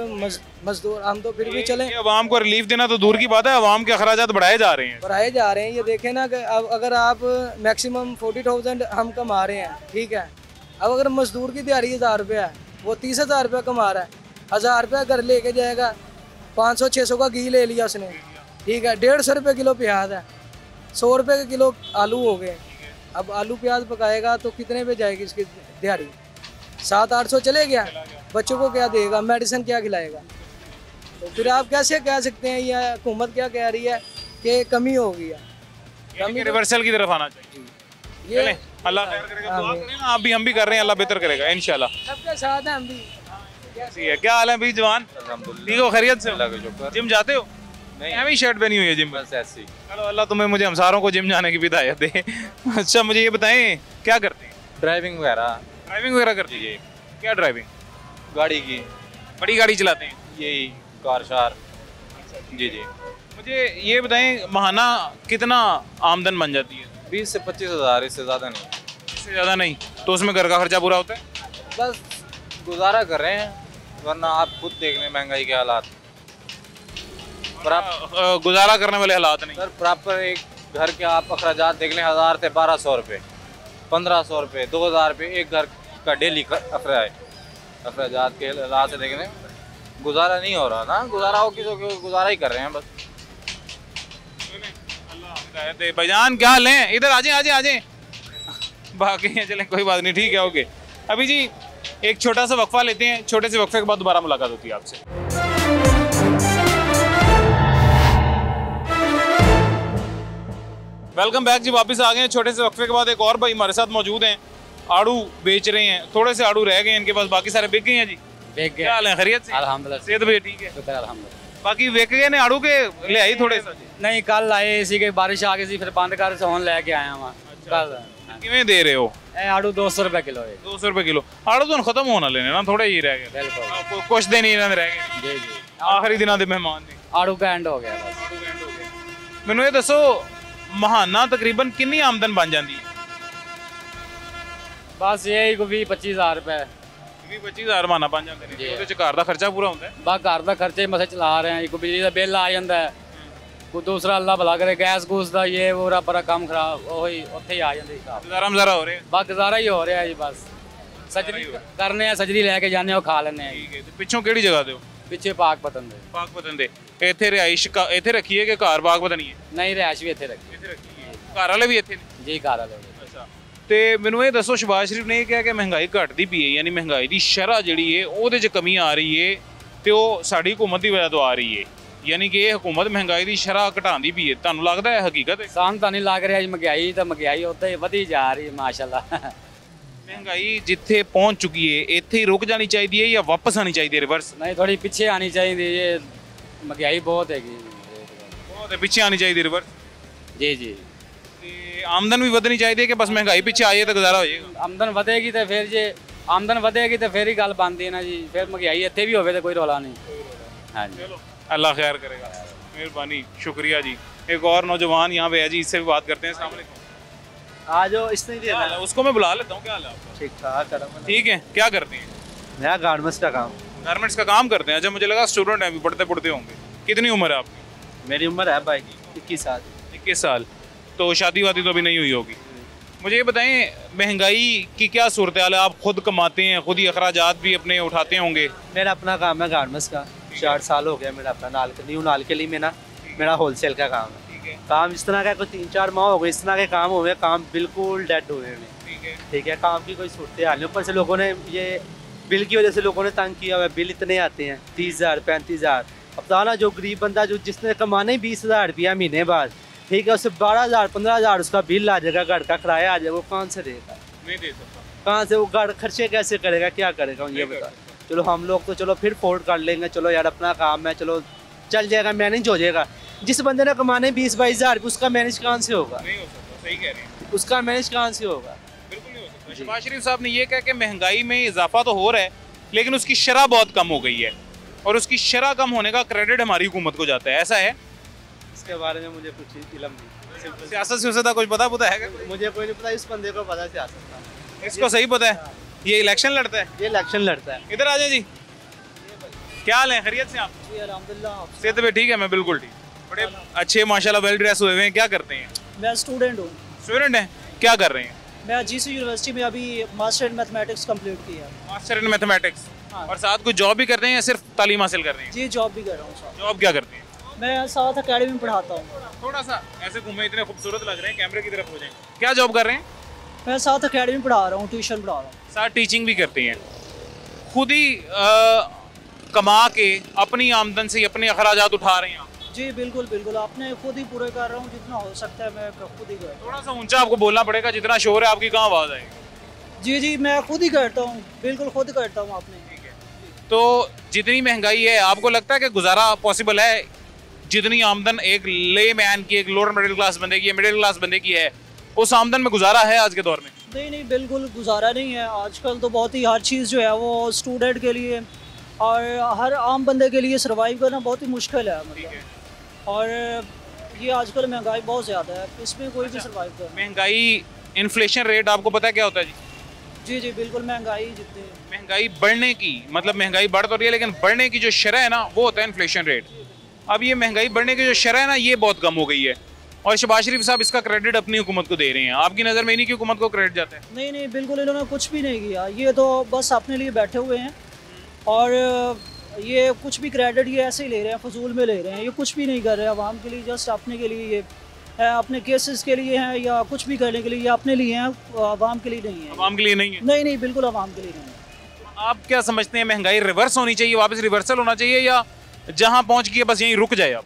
मजदूर, हम तो फिर भी चलें, अवाम को रिलीफ देना तो दूर की बात है, अवाम के अखराजात बढ़ाए जा रहे हैं। बढ़ाए जा रहे हैं। ये देखें ना कि अब अगर आप मैक्सिमम 40,000 हम कमा रहे हैं, ठीक है, अब अगर मजदूर की दिहाड़ी 1,000 रुपया है, वो 30,000 रुपया कमा रहा है, 1,000 रुपया घर लेके जाएगा, 500-600 का घी ले लिया उसने, ठीक है, 150 रुपये किलो प्याज है, 100 रुपये के किलो आलू हो गए। अब आलू प्याज पकाएगा तो कितने पे जाएगी इसकी दिहाड़ी? 700-800 चले गया, बच्चों को क्या देगा, मेडिसिन क्या खिलाएगा? तो फिर आप कैसे कह सकते हैं, ये हुकूमत क्या कह रही है कि कमी हो गई है? कमी रिवर्सल की तरफ आना चाहिए। ये अल्लाह खैर करेगा, दुआ करें ना, आप भी हम भी कर रहे हैं, अल्लाह बेहतर करेगा इंशाल्लाह। सबके साथ हैं हम भी। सही है। क्या हाल है भाई जवान? ठीक हो, खैरियत से हो? जिम जाते हो? नहीं, हमें शर्ट पहनी हुई है जिम, बस ऐसे ही। चलो अल्लाह तुम्हें मुझे हमसारों को जिम जाने की भी हिदायत दे। अच्छा मुझे ये बताएं क्या करते हैं? ड्राइविंग वगैरह। ड्राइविंग वगैरह करते हैं? क्या ड्राइविंग? गाड़ी की। बड़ी गाड़ी चलाते हैं? यही कार शार। जी जी। मुझे ये बताएं महाना कितना आमदन बन जाती है? 20 से 25 हज़ार, इससे ज़्यादा नहीं। इससे ज़्यादा नहीं? तो उसमें घर का खर्चा पूरा होता है? बस गुजारा कर रहे हैं, वरना आप खुद देख लें महंगाई के हालात। गुजारा करने वाले हालात नहीं सर। प्रॉपर एक घर के आप अखराजात देख लें, 1000 से 1200 रुपये, 1500 रुपये, 2000 रुपये एक घर का डेली अखराजात के हालात से देख लें, गुजारा नहीं हो रहा ना। गुजारा हो कि तो गुजारा ही कर रहे हैं बस। भाईजान क्या हाल है? इधर आ जाए बाकी हैं, चलें कोई बात नहीं, ठीक है, ओके। अभी जी एक छोटा सा वक्फा लेते हैं, छोटे से वक्फे के बाद दोबारा मुलाकात होती है आपसे। वेलकम बैक जी, वापस आ गए हैं छोटे से वक्फे के बाद। एक और भाई हमारे साथ मौजूद हैं, आड़ू बेच रहे हैं, थोड़े से आड़ू रह गए हैं इनके पास, बाकी सारे बिक गए हैं जी। बिक गए। क्या हाल है? खैरियत से? अल्हम्दुलिल्लाह। सेहत भी ठीक है? अल्हम्दुलिल्लाह। बाकी बिक गए ने आड़ू के? ले आई थोड़े से? नहीं, कल आए इसी के, बारिश आ गई थी, फिर बंद कर सोन लेके आए हम कल। किवें दे रहे हो? आड़ू 200 रुपए किलो है। 200 रुपए किलो आड़ू तो खत्म होना लेने ना, थोड़े ही रह गए। बिल्कुल, कुछ दिन ही रह गए जी जी, आखिरी दिनों के मेहमान ने। आड़ू का एंड हो गया बस। मैनू ये दसो महाना तकरीबन कितनी आमदन बन जाती है? बस यही को 20-25 हज़ार रुपए। 20-25 हज़ार महाना बन जाते हैं, ਉਹਦੇ ਚ ਘਰ ਦਾ ਖਰਚਾ ਪੂਰਾ ਹੁੰਦਾ ਹੈ? बस घर का खर्चे मसे चला रहे हैं, कोई बिजली का बिल आ जाता है, कोई दूसरा अल्लाह भला करे गैस गूस का ये वो बड़ा काम खराब वही उत्थे ही आ जाते हैं। गुजारा मजारा हो रहा है? बस गुजारा ही हो रहा है जी, बस सजरी करने हैं, सजरी लेके जाने खा लेने हैं। ठीक है। ਤੇ ਪਿੱਛੋਂ ਕਿਹੜੀ ਜਗ੍ਹਾ ਤੇ ਹੋ? पिछे पाक पतन दे। ਪਾਕ ਪਤਨ ਦੇ। ਇੱਥੇ ਰਿਹਾਇਸ਼ ਇੱਥੇ ਰੱਖੀ ਹੈ ਕਿ ਘਰ ਬਾਗ ਪਤਾ ਨਹੀਂ ਹੈ? नहीं रैश भी इतने रखी ਇੱਥੇ ਰੱਖੀ ਹੈ। ਘਰ ਵਾਲੇ ਵੀ ਇੱਥੇ ਨੇ? जी, घर वाले। ਅੱਛਾ। ਤੇ ਮੈਨੂੰ ਇਹ ਦੱਸੋ ਸ਼ਬਾਜ਼ ਸ਼ਰੀਫ ਨੇ ਇਹ ਕਿਹਾ ਕਿ ਮਹਿੰਗਾਈ ਘਟਦੀ ਪਈ ਹੈ, ਯਾਨੀ ਮਹਿੰਗਾਈ ਦੀ ਸ਼ਰ੍ਹਾ ਜਿਹੜੀ ਹੈ ਉਹਦੇ 'ਚ ਕਮੀ ਆ ਰਹੀ ਹੈ ਤੇ ਉਹ ਸਾਡੀ ਹੁਕੂਮਤ ਦੀ ਵਜ੍ਹਾ ਤੋਂ ਆ ਰਹੀ ਹੈ, ਯਾਨੀ ਕਿ ਇਹ ਹੁਕੂਮਤ ਮਹਿੰਗਾਈ ਦੀ ਸ਼ਰ੍ਹਾ ਘਟਾਉਂਦੀ ਪਈ ਹੈ। ਤੁਹਾਨੂੰ ਲੱਗਦਾ ਹੈ ਹਕੀਕਤ ਹੈ? ਸਾਨੂੰ ਤਾਂ ਨਹੀਂ ਲੱਗ ਰਿਹਾ ਜੀ, ਮਹਿੰਗਾਈ ਤਾਂ ਮਹਿੰਗਾਈ ਉੱਦਾਂ ਹੀ ਵਧੀ ਜਾ ਰਹੀ ਹੈ ਮਾਸ਼ਾਅੱਲਾ। ਮਹਿੰਗਾਈ ਜਿੱਥੇ ਪਹੁੰਚ ਚੁੱਕੀ ਹੈ ਇੱਥੇ ਹੀ ਰੁਕ ਜਾਣੀ ਚਾਹੀਦੀ ਹੈ ਜਾਂ ਵਾਪਸ ਆਣੀ ਚਾਹੀਦੀ ਹੈ ਰਿਵਰਸ? ਨਹੀਂ, ਥੋੜੀ ਪਿੱਛੇ ਆਣੀ ਚਾਹੀਦੀ, ਇਹ ਮਹਿੰਗਾਈ ਬਹੁਤ ਹੈਗੀ। ਬਹੁਤ ਹੈ, ਪਿੱਛੇ ਆਣੀ ਚਾਹੀਦੀ ਰਿਵਰਸ। ਜੀ ਜੀ। ਤੇ ਆਮਦਨ ਵੀ ਵਧਣੀ ਚਾਹੀਦੀ ਹੈ ਕਿ ਬਸ ਮਹਿੰਗਾਈ ਪਿੱਛੇ ਆਈਏ ਤਾਂ ਗੁਜ਼ਾਰਾ ਹੋ ਜਾਏਗਾ? ਆਮਦਨ ਵਧੇਗੀ ਤੇ ਫਿਰ ਜੇ ਆਮਦਨ ਵਧੇਗੀ ਤੇ ਫਿਰ ਹੀ ਗੱਲ ਬਣਦੀ ਹੈ ਨਾ ਜੀ, ਫਿਰ ਮਹਿੰਗਾਈ ਇੱਥੇ ਵੀ ਹੋਵੇ ਤਾਂ ਕੋਈ ਰੌਲਾ नहीं। हाँ जी, चलो अल्लाह खैर करेगा, मेहरबानी, शुक्रिया जी। एक और नौजवान यहाँ पे है जी, इससे भी बात करते हैं। अस्सलाम वालेकुम। आज इसने क्या हाल है? उसको मैं बुला लेता हूँ। क्या हाल है आपका? ठीक ठाक। ठीक है। क्या करते हैं? नया गारमेंट्स का काम। गारमेंट्स का काम करते हैं? अच्छा, मुझे लगा स्टूडेंट हैं, अभी पढ़ते पढ़ते होंगे। कितनी उम्र है आपकी? मेरी उम्र है भाई 21 साल। 21 साल। तो शादी वादी तो अभी नहीं हुई होगी। मुझे ये बताएं महंगाई की क्या सूरत हाल है? आप खुद कमाते हैं, खुद ही अखराजात भी अपने उठाते होंगे? मेरा अपना काम है गारमेंट्स का, 4 साल हो गया मेरा अपना न्यू नालकली में ना, मेरा होलसेल का काम है। काम इस तरह का कोई 3-4 माह हो गए इस तरह के काम हुए, काम बिल्कुल डेड हुए हैं। ठीक है, काम की कोई सूरत हाल नहीं। ऊपर से लोगों ने ये बिल की वजह से लोगों ने तंग किया हुआ है, बिल इतने आते हैं 30,000 35,000। अब दाना जो गरीब बंदा जो जिसने कमाने 20,000 रुपया महीने बाद, ठीक है, उससे 12,000 15,000 उसका बिल आ जाएगा, घर का किराया आ जाएगा, वो कहाँ से देगा? नहीं दे सकता। कहाँ से वो घर खर्चे कैसे करेगा, क्या करेगा ये बता। चलो हम लोग तो चलो फिर फोर्ड कर लेंगे, चलो यार अपना काम है, चलो चल जाएगा, मैनेज हो जाएगा। जिस बंदे ने कमाने 20-22 हज़ार उसका मैनेज कहाँ से होगा? नहीं हो सकता। सही कह रहे हैं, उसका मैनेज कहाँ से होगा? बिल्कुल नहीं हो सकता। शहबाज शरीफ साहब ने ये कहा कि महंगाई में इजाफा तो हो रहा है लेकिन उसकी शरह बहुत कम हो गई है और उसकी शरह कम होने का क्रेडिट हमारी हुकूमत को जाता है, ऐसा है? इसके बारे में मुझे कुछ इल्म नहीं। सियासत कुछ पता है क्या? मुझे कोई नहीं पता, इस बंदे को पता है सियासत का। इसको सही पता है, ये इलेक्शन लड़ता है? ये इलेक्शन लड़ता है। इधर आ जाए जी, क्या हाल है, खैरियत से आप? जी अल्हम्दुलिल्लाह। सेहत पे ठीक है? मैं बिल्कुल ठीक। बड़े अच्छे माशाल्लाह वेल ड्रेस हुए हैं, क्या करते हैं? मैं स्टूडेंट हूँ। स्टूडेंट हैं, क्या कर रहे हैं? मैं जीसी यूनिवर्सिटी में अभी मास्टर इन मैथमेटिक्स कंप्लीट किया। Master in mathematics. हाँ। और साथ कुछ जॉब भी करते हैं या सिर्फ तालीम हासिल कर रहे हैं? जी जॉब भी कर रहा हूँ साथ। जॉब क्या करते हैं? मैं साथ अकेडमी में पढ़ाता हूँ। थोड़ा सा ऐसे घूमे, इतने खूबसूरत लग रहे हैं, कैमरे की तरफ हो जाएं। क्या जॉब कर रहे हैं? मैं साथ अकेडमी में पढ़ा रहा हूँ, ट्यूशन पढ़ा रहा हूँ। साथ टीचिंग भी करते हैं। खुद ही कमा के अपनी आमदन से अपने अखराजात उठा रहे हैं आप? जी बिल्कुल बिल्कुल, आपने खुद ही पूरे कर रहा हूँ, जितना हो सकता है मैं खुद ही कर। थोड़ा सा ऊंचा आपको बोलना पड़ेगा, जितना शोर है आपकी कहाँ आवाज़ आएगी। जी जी मैं खुद ही करता हूँ, बिल्कुल खुद करता हूँ। आपने तो जितनी महंगाई है आपको लगता है कि गुजारा पॉसिबल है? जितनी आमदन एक ले मैन की, एक लोअर मिडिल क्लास बंदे की, मिडिल क्लास बंदे की है, उस आमदन में गुजारा है आज के दौर में? नहीं नहीं बिल्कुल गुजारा नहीं है। आजकल तो बहुत ही हर चीज़ जो है वो स्टूडेंट के लिए और हर आम बंदे के लिए सर्वाइव करना बहुत ही मुश्किल है, मतलब। और ये आजकल महंगाई बहुत ज़्यादा है, इसमें कोई भी सर्वाइव कर। महंगाई, इन्फ्लेशन रेट आपको पता है क्या होता है जी? जी जी बिल्कुल, महंगाई जितनी महंगाई बढ़ने की, मतलब महंगाई बढ़ तो रही है लेकिन बढ़ने की जो शरह है ना वो होता है इन्फ्लेशन रेट। अब ये महंगाई बढ़ने की जो शरह है ना ये बहुत कम हो गई है और शहबाज शरीफ साहब इसका क्रेडिट अपनी हुकूमत को दे रहे हैं। आपकी नज़र में इन्हीं की हुकूमत को क्रेडिट जाता है? नहीं नहीं बिल्कुल, इन्होंने कुछ भी नहीं किया। ये तो बस अपने लिए बैठे हुए हैं और ये कुछ भी क्रेडिट ये ऐसे ही ले रहे हैं, फजूल में ले रहे हैं। ये कुछ भी नहीं कर रहे आवाम के लिए, जस्ट अपने के लिए ये है, अपने केसेस के लिए हैं या कुछ भी करने के लिए, ये अपने लिए हैं, आवाम के लिए नहीं है। आवाम के लिए नहीं है? नहीं नहीं बिल्कुल आवाम के लिए नहीं है। आप क्या समझते हैं, महंगाई रिवर्स होनी चाहिए, वापस रिवर्सल होना चाहिए या जहाँ पहुँच गई बस यहीं रुक जाए? अब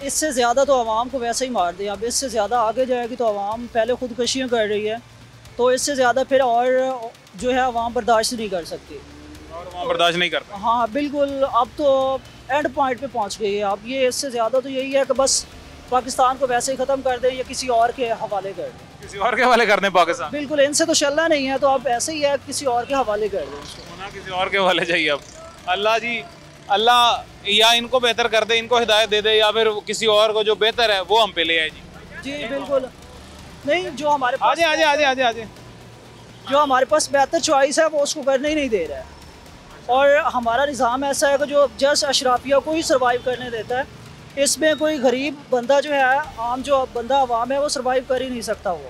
इससे ज़्यादा तो आवाम को वैसे ही मार दें। अब इससे ज़्यादा आगे जाएगी तो आवाम पहले खुदकशियाँ कर रही है, तो इससे ज़्यादा फिर और जो है आवाम बर्दाश्त नहीं कर सकती और आवाम बर्दाश्त नहीं करता। हाँ बिल्कुल, अब तो एंड पॉइंट पे पहुंच गई है। अब ये इससे ज़्यादा तो यही है कि बस पाकिस्तान को वैसे ही ख़त्म कर दें या किसी और के हवाले कर दें। किसी और के हवाले कर दें पाकिस्तान? बिल्कुल, इनसे तो चलना नहीं है, तो अब ऐसे ही है, किसी और के हवाले कर दें इसको। होना किसी और के हवाले चाहिए। अब अल्लाह जी, अल्लाह या इनको बेहतर कर दे, इनको हिदायत दे दे, या फिर किसी और को जो बेहतर है वो हम पे ले आए जी। जी बिल्कुल, नहीं जो हमारे पास आजे जो हमारे पास बेहतर चॉइस है वो उसको करने ही नहीं दे रहा है। और हमारा निज़ाम ऐसा है कि जो जस्ट अशराफिया को ही सर्वाइव करने देता है। इसमें कोई गरीब बंदा जो है, आम जो बंदा अवाम है, वो सर्वाइव कर ही नहीं सकता। वो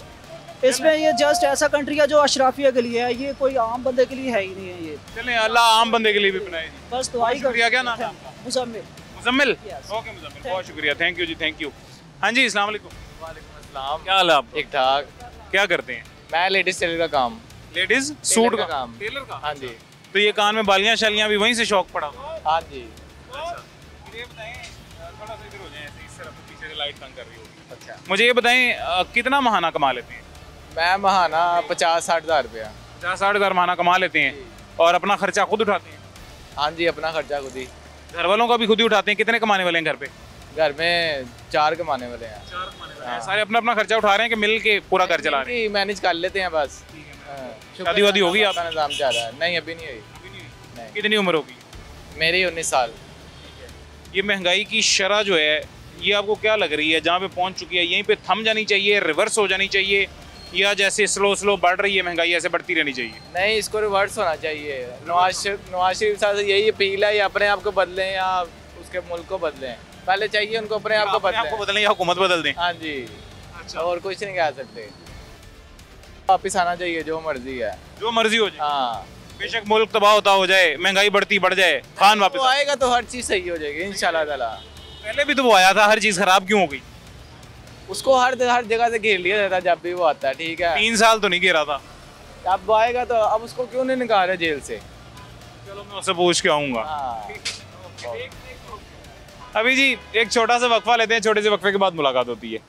इसमें ये जस्ट ऐसा कंट्री है जो अशराफिया के लिए है, ये कोई आम बंदे के लिए है ही नहीं है। ये चलें, अल्लाह आम बंदे के लिए भी बनाए जी। बस दुआई शुक्रिया। क्या नाम है आपका? मुजम्मिल। मुजम्मिल, ओके मुजम्मिल, बहुत शुक्रिया, थैंक यू जी, थैंक यू। हाँ जी, अस्सलाम वालेकुम। वालेकुम अस्सलाम। क्या हाल है आप? ठीक ठाक। क्या करते हैं? मैं लेडीज टेलर का काम। लेडीज सूट का काम? टेलर का। हाँ जी। तो ये कान में बालियां शालियां भी वहीं से शौक पड़ा? हाँ जी। ये बताएं, थोड़ा सा इधर हो जाएं, इस तरफ पीछे से लाइट तंग कर रही होगी। अच्छा, मुझे ये बताएं कितना महाना कमा लेते हैं? मैं महाना 50-60 हज़ार रुपया। 50-60 हज़ार महाना कमा लेते हैं और अपना खर्चा खुद उठाते हैं? हाँ जी, अपना खर्चा खुद ही। घर वालों का भी खुद ही उठाते हैं? कितने कमाने वाले हैं घर पे? घर में 4 कमाने वाले हैं। 4 कमाने वाले हैं। सारे अपना अपना खर्चा उठा रहे हैं कि मिल के पूरा घर चला रहे हैं? मैनेज कर लेते हैं बस। शादी वादी होगी आपका? निज़ाम चाह रहा है? नहीं, अभी नहीं हुई। कितनी उम्र होगी? मेरी 19 साल। ये महंगाई की शरह जो है ये आपको क्या लग रही है, जहाँ पे पहुँच चुकी है, यहीं पे थम जानी चाहिए, रिवर्स हो जानी चाहिए, या जैसे स्लो स्लो बढ़ रही है महंगाई ऐसे बढ़ती रहनी चाहिए? नहीं, इसको रिवर्स होना चाहिए। नवाज शरीफ साहब से यही अपील है, या अपने आप को बदलें या उसके मुल्क को बदलें। पहले चाहिए उनको अपने आप को बदलें या हुकूमत बदल दें। हाँ जी। अच्छा। और कुछ नहीं कह सकते। वापिस आना चाहिए, जो मर्जी है, जो मर्जी हो जाए। हाँ, बेशक मुल्क तबाह होता हो जाए, महंगाई बढ़ती बढ़ जाए, खान वापस आएगा तो हर चीज़ सही हो जाएगी इंशाल्लाह ताला। पहले भी तो वो आया था, हर चीज़ खराब क्यों हो गई? उसको हर जगह से घेर लिया जाता है जब भी वो आता है, ठीक है। 3 साल तो नहीं घेरा था। अब वो आएगा तो अब उसको क्यों नहीं निकाल रहे जेल से? चलो मैं उससे पूछ के आऊँगा। हाँ। अभी जी एक छोटा सा वक्फा लेते हैं, छोटे से वक्फे के बाद मुलाकात होती है।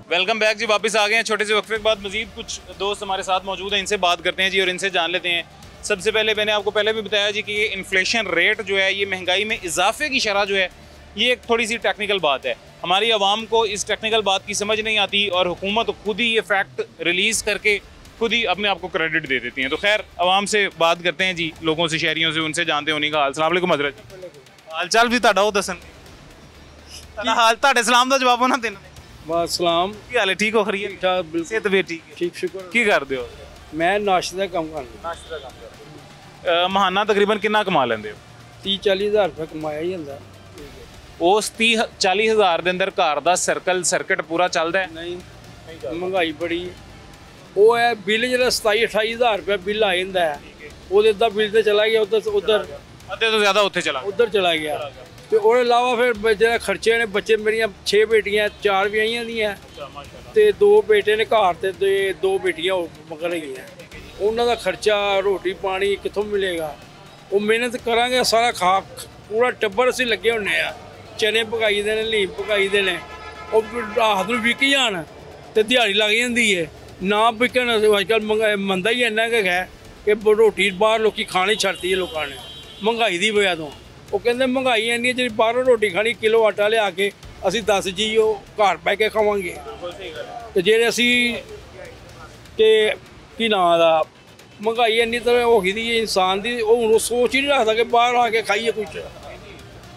वेलकम बैक जी, वापस आ गए हैं छोटे से वक्फे के बाद। मजीद कुछ दोस्त हमारे साथ मौजूद हैं, इनसे बात करते हैं जी और इनसे जान लेते हैं। सबसे पहले मैंने आपको पहले भी बताया जी कि ये इन्फ्लेशन रेट जो है, ये महंगाई में इजाफे की शरह जो है ये एक थोड़ी सी टेक्निकल बात है, हमारी आवाम को इस टेक्निकल बात की समझ नहीं आती और हुकूमत खुद ही ये फैक्ट रिलीज़ करके खुद ही अपने आप को क्रेडिट दे देती हैं। तो खैर आवाम से बात करते हैं जी, लोगों से, शहरियों से, उनसे जानते हैं उन्हीं का हाल। अस्सलाम वालेकुम हज़रत जी। हाल चाल भी ਤੁਹਾਡਾ ਉਹ ਦੱਸਣ ਹਾਲ ਤੁਹਾਡੇ ਸਲਾਮ ਦਾ ਜਵਾਬ ਉਹਨਾਂ ਦੇਣਾ। ਬਸ ਸਲਾਮ, ਕੀ ਹਾਲ ਹੈ? ਠੀਕ ਹੋ? ਖਰੀਏ? ਠੀਕ ਠਾਕ, ਬਿਲਕੁਲ ਸਿਹਤ ਵੀ ਠੀਕ ਹੈ? ਠੀਕ ਸ਼ੁਕਰ। ਕੀ ਕਰਦੇ ਹੋ? ਮੈਂ ਨਾਸ਼ਤੇ ਦਾ ਕੰਮ ਕਰਦਾ। ਨਾਸ਼ਤੇ ਦਾ ਕੰਮ ਕਰਦੇ ਹੋ? ਮਹਾਨਾ ਤਕਰੀਬਨ ਕਿੰਨਾ ਕਮਾ ਲੈਂਦੇ ਹੋ? 30-40 ਹਜ਼ਾਰ ਰੁਪਏ ਕਮਾਇਆ ਹੀ ਜਾਂਦਾ। ਉਸ 30-40 ਹਜ਼ਾਰ ਦੇ ਅੰਦਰ ਘਰ ਦਾ ਸਰਕਟ ਪੂਰਾ ਚੱਲਦਾ ਹੈ? ਨਹੀਂ, ਮਹਿੰਗਾਈ ਬੜੀ। ਉਹ ਹੈ ਬਿੱਲ ਜਿਹੜਾ 27-28 ਹਜ਼ਾਰ ਰੁਪਏ ਬਿੱਲ ਆ ਜਾਂਦਾ ਹੈ, ਉਹਦੇ ਅੱਧਾ ਬਿੱਲ ਤੇ ਚਲਾ ਗਿਆ ਉਧਰ ਅੱਧੇ ਤੋਂ ਜ਼ਿਆਦਾ ਉੱਥੇ ਚਲਾ ਗਿਆ। ਤੇ ਉਹਦੇ ਇਲਾਵਾ ਫਿਰ ਜਿਹੜਾ ਖਰਚੇ ਨੇ, ਬੱਚੇ ਮੇਰੀਆਂ 6 ਬੇਟੀਆਂ, 4 ਵਿਆਹੀਆਂ ਦੀਆਂ ਤੇ 2 ਬੇਟੇ ਨੇ ਘਰ ਤੇ 2 ਬੇਟੀਆਂ ਮਗਰ ਹੈਗੀਆਂ। ਉਹਨਾਂ ਦਾ ਖਰਚਾ, ਰੋਟੀ ਪਾਣੀ ਕਿੱਥੋਂ ਮਿਲੇਗਾ? ਉਹ ਮਿਹਨਤ ਕਰਾਂਗੇ ਸਾਰਾ ਖਾ, ਪੂਰਾ ਟੱਬਰ ਅਸੀਂ ਲੱਗੇ ਹੁੰਦੇ ਆ। ਚਨੇ ਪਕਾਈ ਦੇ ਨੇ, ਲੀਮ ਪਕਾਈ ਦੇ ਨੇ, ਉਹ ਰਾਤ ਨੂੰ ਵਿਕ ਜਾਣ ਤੇ ਦਿਹਾੜੀ ਲੱਗ ਜਾਂਦੀ ਹੈ। ਨਾ ਵਿਕਣ, ਅੱਜ ਕੱਲ੍ਹ ਮੰਦਾ ਹੀ ਇੰਨਾ ਕੁ ਹੈ ਕਿ ਰੋਟੀ ਬਾਹਰ ਲੋਕੀ ਖਾਣੀ ਛੱਡਤੀ ਹੈ ਲੋਕਾਂ ਨੇ ਮਹਿੰਗਾਈ ਦੀ ਵਜ੍ਹਾ ਤੋਂ। ਉਹ ਕਹਿੰਦੇ ਮਹਿੰਗਾਈ ਇੰਨੀ ਹੈ, ਜਿਹੜੀ ਬਾਹਰੋਂ ਰੋਟੀ ਖਾਣੀ, ਕਿਲੋ ਆਟਾ ਲਿਆ ਕੇ ਅਸੀਂ 10 ਜੀ ਉਹ ਘਰ ਬਹਿ ਕੇ ਖਾਵਾਂਗੇ। ਤੇ ਜਿਹੜੇ ਅਸੀਂ ਤੇ ਕੀ ਨਾਂ ਦਾ ਮਹਿੰਗਾਈ ਇੰਨੀ ਤਰ੍ਹਾਂ ਹੋ ਗਈ ਦੀ ਇਨਸਾਨ ਦੀ, ਉਹ ਹੁਣ ਸੋਚ ਹੀ ਨਹੀਂ ਰੱਖਦਾ ਕਿ ਬਾਹਰ ਆ ਕੇ ਖਾਈਏ ਕੁਛ।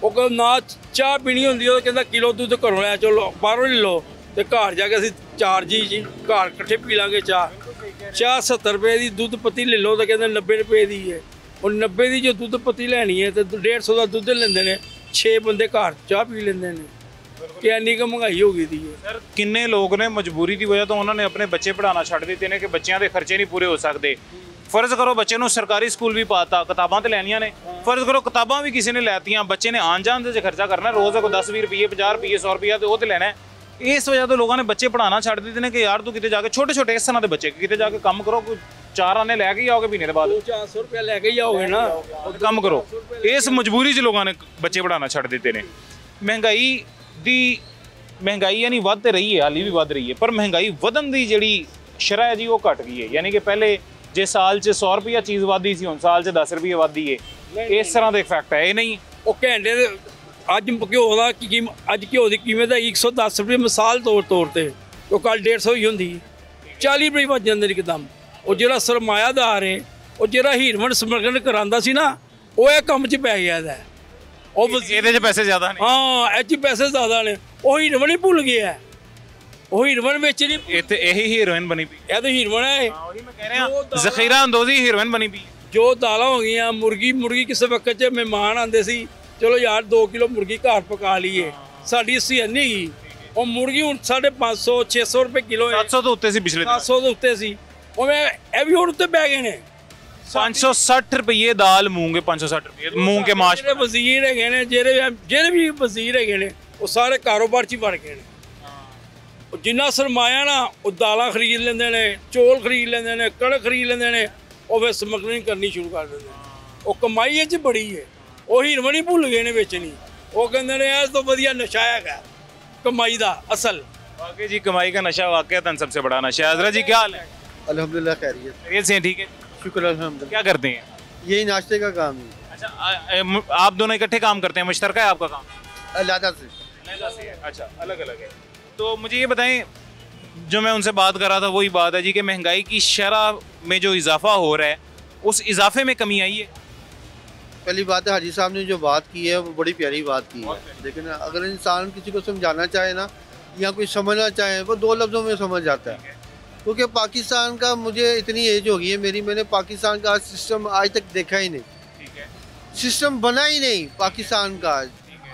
ਉਹ ਕਹਿੰਦਾ ਨਾ ਚਾਹ ਪੀਣੀ ਹੁੰਦੀ, ਉਹ ਕਹਿੰਦਾ ਕਿਲੋ ਦੁੱਧ ਘਰੋਂ ਲੈ ਚਲੋ, ਬਾਹਰੋਂ ਲੈ ਲਓ ਤੇ ਘਰ ਜਾ ਕੇ ਅਸੀਂ 4 ਜੀ ਘਰ ਇਕੱਠੇ ਪੀ ਲਾਂਗੇ ਚਾਹ 70 ਰੁਪਏ ਦੀ ਦੁੱਧ ਪੱਤੀ ਲੈ ਲਓ ਤਾਂ ਕਹਿੰਦੇ 90 ਰੁਪਏ ਦੀ ਹੈ। ਉਹ 90 ਦੀ ਜੋ ਦੁੱਧ ਪੱਤੀ ਲੈਣੀ ਹੈ ਤੇ 150 ਦਾ ਦੁੱਧ ਲੈਂਦੇ ਨੇ, 6 ਬੰਦੇ ਘਰ ਚਾਹ ਪੀ ਲੈਂਦੇ ਨੇ ਕਿ ਇੰਨੀ ਕੁ ਮਹਿੰਗਾਈ ਹੋ ਗਈ ਦੀ ਹੈ। ਸਰ ਕਿੰਨੇ ਲੋਕ ਨੇ ਮਜਬੂਰੀ ਦੀ ਵਜ੍ਹਾ ਤੋਂ ਉਹਨਾਂ ਨੇ ਆਪਣੇ ਬੱਚੇ ਪੜ੍ਹਾਉਣਾ ਛੱਡ ਦਿੱਤੇ ਨੇ ਕਿ ਬੱਚਿਆਂ ਦੇ ਖਰਚੇ ਨਹੀਂ ਪੂਰੇ ਹੋ ਸਕਦੇ। ਫਰਜ਼ ਕਰੋ ਬੱਚੇ ਨੂੰ ਸਰਕਾਰੀ ਸਕੂਲ ਵੀ ਪਾਤਾ, ਕਿਤਾਬਾਂ ਤੇ ਲੈਣੀਆਂ ਨੇ, ਫਰਜ਼ ਕਰੋ ਕਿਤਾਬਾਂ ਵੀ ਕਿਸੇ ਨੇ ਲੈਤੀਆਂ, ਬੱਚੇ ਨੇ ਆਉਣ ਜਾਣ ਦੇ ਖਰਚਾ ਕਰਨਾ, ਰੋਜ਼ ਦਾ ਕੋਈ 10-20 ਰੁਪਏ, 50 ਰੁਪਏ, 100 ਰੁਪਏ ਤੇ ਉਹ ਤੇ ਲੈਣਾ। ਇਸ ਵਜ੍ਹਾ ਤੋਂ ਲੋਕਾਂ ਨੇ ਬੱਚੇ ਪੜ੍ਹਾਉਣਾ ਛੱਡ ਦਿੱਤੇ ਨੇ ਕਿ ਯਾਰ ਤੂੰ ਕਿਤੇ ਜਾ ਕੇ ਛੋਟੇ ਇਸ ਤਰ੍ਹਾਂ ਦੇ ਬੱਚੇ ਕਿਤੇ ਜਾ ਕੇ ਕੰਮ ਕਰੋ, ਕੋਈ 4 ਆਨੇ ਲੈ ਕੇ ਆਓਗੇ ਮਹੀਨੇ ਦੇ ਬਾਅਦ, 400 ਰੁਪਏ ਲੈ ਕੇ ਜਾਓਗੇ ਨਾ, ਕੰਮ ਕਰੋ। ਇਸ ਮਜਬੂਰੀ 'ਚ ਲੋਕਾਂ ਨੇ ਬੱਚੇ ਪੜ੍ਹਾਉਣਾ ਛੱਡ ਦਿੱਤੇ ਨੇ। ਮਹਿੰਗਾਈ ਯਾਨੀ ਵੱਧ ਤੇ ਰਹੀ ਹੈ, ਹਾਲੀ ਵੀ ਵੱਧ ਰਹੀ ਹੈ, ਪਰ ਮਹਿੰਗਾਈ ਵਧਣ ਦੀ ਜਿਹੜੀ ਸ਼ਰ੍ਹਾ ਹੈ ਜੀ ਉਹ ਘਟ ਗਈ ਹੈ। ਯਾਨੀ ਕਿ ਪਹਿਲੇ ਜੇ ਸਾਲ 'ਚ 100 ਰੁਪਇਆ ਚੀਜ਼ ਵੱਧਦੀ ਸੀ, ਹੁਣ ਸਾਲ 'ਚ 10 ਰੁਪਏ ਵੱਧਦੀ ਹੈ। ਇਸ ਤਰ੍ਹਾਂ ਦਾ ਇਫੈਕਟ ਹੈ। ਇਹ ਨਹੀਂ ਉਹ ਘੰਟੇ ਦੇ ਅੱਜ ਘਿਓ ਦਾ ਅੱਜ ਘਿਓ ਦੀ ਕੀਮਤ ਹੈ 110 ਰੁਪਏ ਮਿਸਾਲ ਤੌਰ ਤੇ, ਉਹ ਕੱਲ 150 ਹੀ ਹੁੰਦੀ, 40 ਰੁਪਏ ਵੱਜ ਜਾਂਦੇ ਨੇ ਇੱਕਦਮ। ਉਹ ਜਿਹੜਾ ਸਰਮਾਇਆਦਾਰ ਹੈ, ਉਹ ਜਿਹੜਾ ਹੀਰਮਨ ਸਮਗਲਨ ਕਰਾਉਂਦਾ ਸੀ ਨਾ, ਉਹ ਇਹ ਕੰਮ 'ਚ ਪੈ ਗਿਆ ਹੈ। ਉਹ ਇਹਦੇ 'ਚ ਪੈਸੇ ਜ਼ਿਆਦਾ ਨੇ। ਹਾਂ, ਇਹ 'ਚ ਪੈਸੇ ਜ਼ਿਆਦਾ ਨੇ। ਉਹ ਹੀਰਮਨ ਹੀ ਭੁੱਲ ਗਿਆ, ਉਹ ਹੀਰੋਇਨ ਵਿੱਚ ਨਹੀਂ, ਇੱਥੇ ਇਹੀ ਹੀਰੋਇਨ ਬਣੀ ਪਈ। ਇਹ ਤਾਂ ਹੀਰੋਇਨ ਹੈ। ਉਹੀ ਮੈਂ ਕਹਿ ਰਿਹਾ, ਜ਼ਖੀਰਾ ਅੰਦੋਜ਼ੀ ਹੀਰੋਇਨ ਬਣੀ ਪਈ। ਜੋ ਦਾਲਾਂ ਹੋ ਗਈਆਂ, ਮੁਰਗੀ ਕਿਸੇ ਵਕਤ 'ਚ ਮਹਿਮਾਨ ਆਉਂਦੇ ਸੀ, ਚਲੋ ਯਾਰ 2 ਕਿਲੋ ਮੁਰਗੀ ਘਰ ਪਕਾ ਲਈਏ, ਸਾਡੀ ਅਸੀਂ ਇੰਨੀ ਗਈ। ਉਹ ਮੁਰਗੀ ਹੁਣ 550 600 ਰੁਪਏ ਕਿਲੋ ਹੈ। 700 ਤੋਂ ਉੱਤੇ ਸੀ ਪਿਛਲੇ 700 ਤੋਂ ਉੱਤੇ ਸੀ। ਉਹ ਇਹ ਵੀ ਹੁਣ ਉੱਤੇ ਬਹਿ ਗਏ ਨੇ। 560 ਰੁਪਏ ਦਾਲ ਮੂੰਗੇ, 560 ਰੁਪਏ ਮੂੰਗ ਕੇ ਮਾਸ਼। ਜਿਹੜੇ ਵਜ਼ੀਰ ਹੈਗੇ ਨੇ, ਜਿਹੜੇ ਵੀ ਵਜ਼ੀਰ ਹੈਗੇ ਨੇ, ਉਹ ਸਾਰੇ ਕਾਰੋਬਾਰ 'ਚ ਹੀ ਵੜ ਗਏ ਨੇ। ਉਹ ਜਿੰਨਾ ਸਰਮਾਇਆ ਨਾ, ਉਹ ਦਾਲਾਂ ਖਰੀਦ ਲੈਂਦੇ ਨੇ, ਚੌਲ ਖਰੀਦ ਲੈਂਦੇ ਨੇ, ਕਣਕ ਖਰੀਦ ਲੈਂਦੇ ਨੇ, ਉਹ ਫਿਰ ਸਮਗਲਿੰਗ ਕਰਨੀ ਸ਼ੁਰੂ ਕਰ ਦਿੰਦੇ ਨੇ। ਉਹ ਕਮਾਈ ਇਹ 'ਚ ਬੜੀ ਹੈ। ਉਹ ਹੀਰਮਨ ਹੀ ਭੁੱਲ ਗਏ ਨੇ ਵੇਚਣੀ। ਉਹ ਕਹਿੰਦੇ ਨੇ ਇਸ ਤੋਂ ਵਧੀਆ ਨਸ਼ਾ ਹੈਗਾ कमाई दा असल। वाकई जी कमाई का नशा वाकई सबसे बड़ा नशा है। हज़रत जी क्या हाल है? अल्हम्दुलिल्लाह खैरियत से ठीक है, शुक्र अल्हम्दुलिल्लाह। क्या करते हैं? यही नाश्ते का काम है। अच्छा, आप दोनों इकट्ठे काम करते हैं, मुश्तरका है आपका काम? अलहदा से। अच्छा, अलग अलग है। तो मुझे ये बताएं, जो मैं उनसे बात कर रहा था वही बात है जी कि महंगाई की शरह में जो इजाफा हो रहा है, उस इजाफे में कमी आई है। पहली बात है, हाजी साहब ने जो बात की है वो बड़ी प्यारी बात की है। लेकिन अगर इंसान किसी को समझाना चाहे ना या कोई समझना चाहे, वो 2 लफ्ज़ों में समझ जाता है। क्योंकि पाकिस्तान का, मुझे इतनी एज हो गई है मेरी, मैंने पाकिस्तान का सिस्टम आज तक देखा ही नहीं, सिस्टम बना ही नहीं पाकिस्तान का।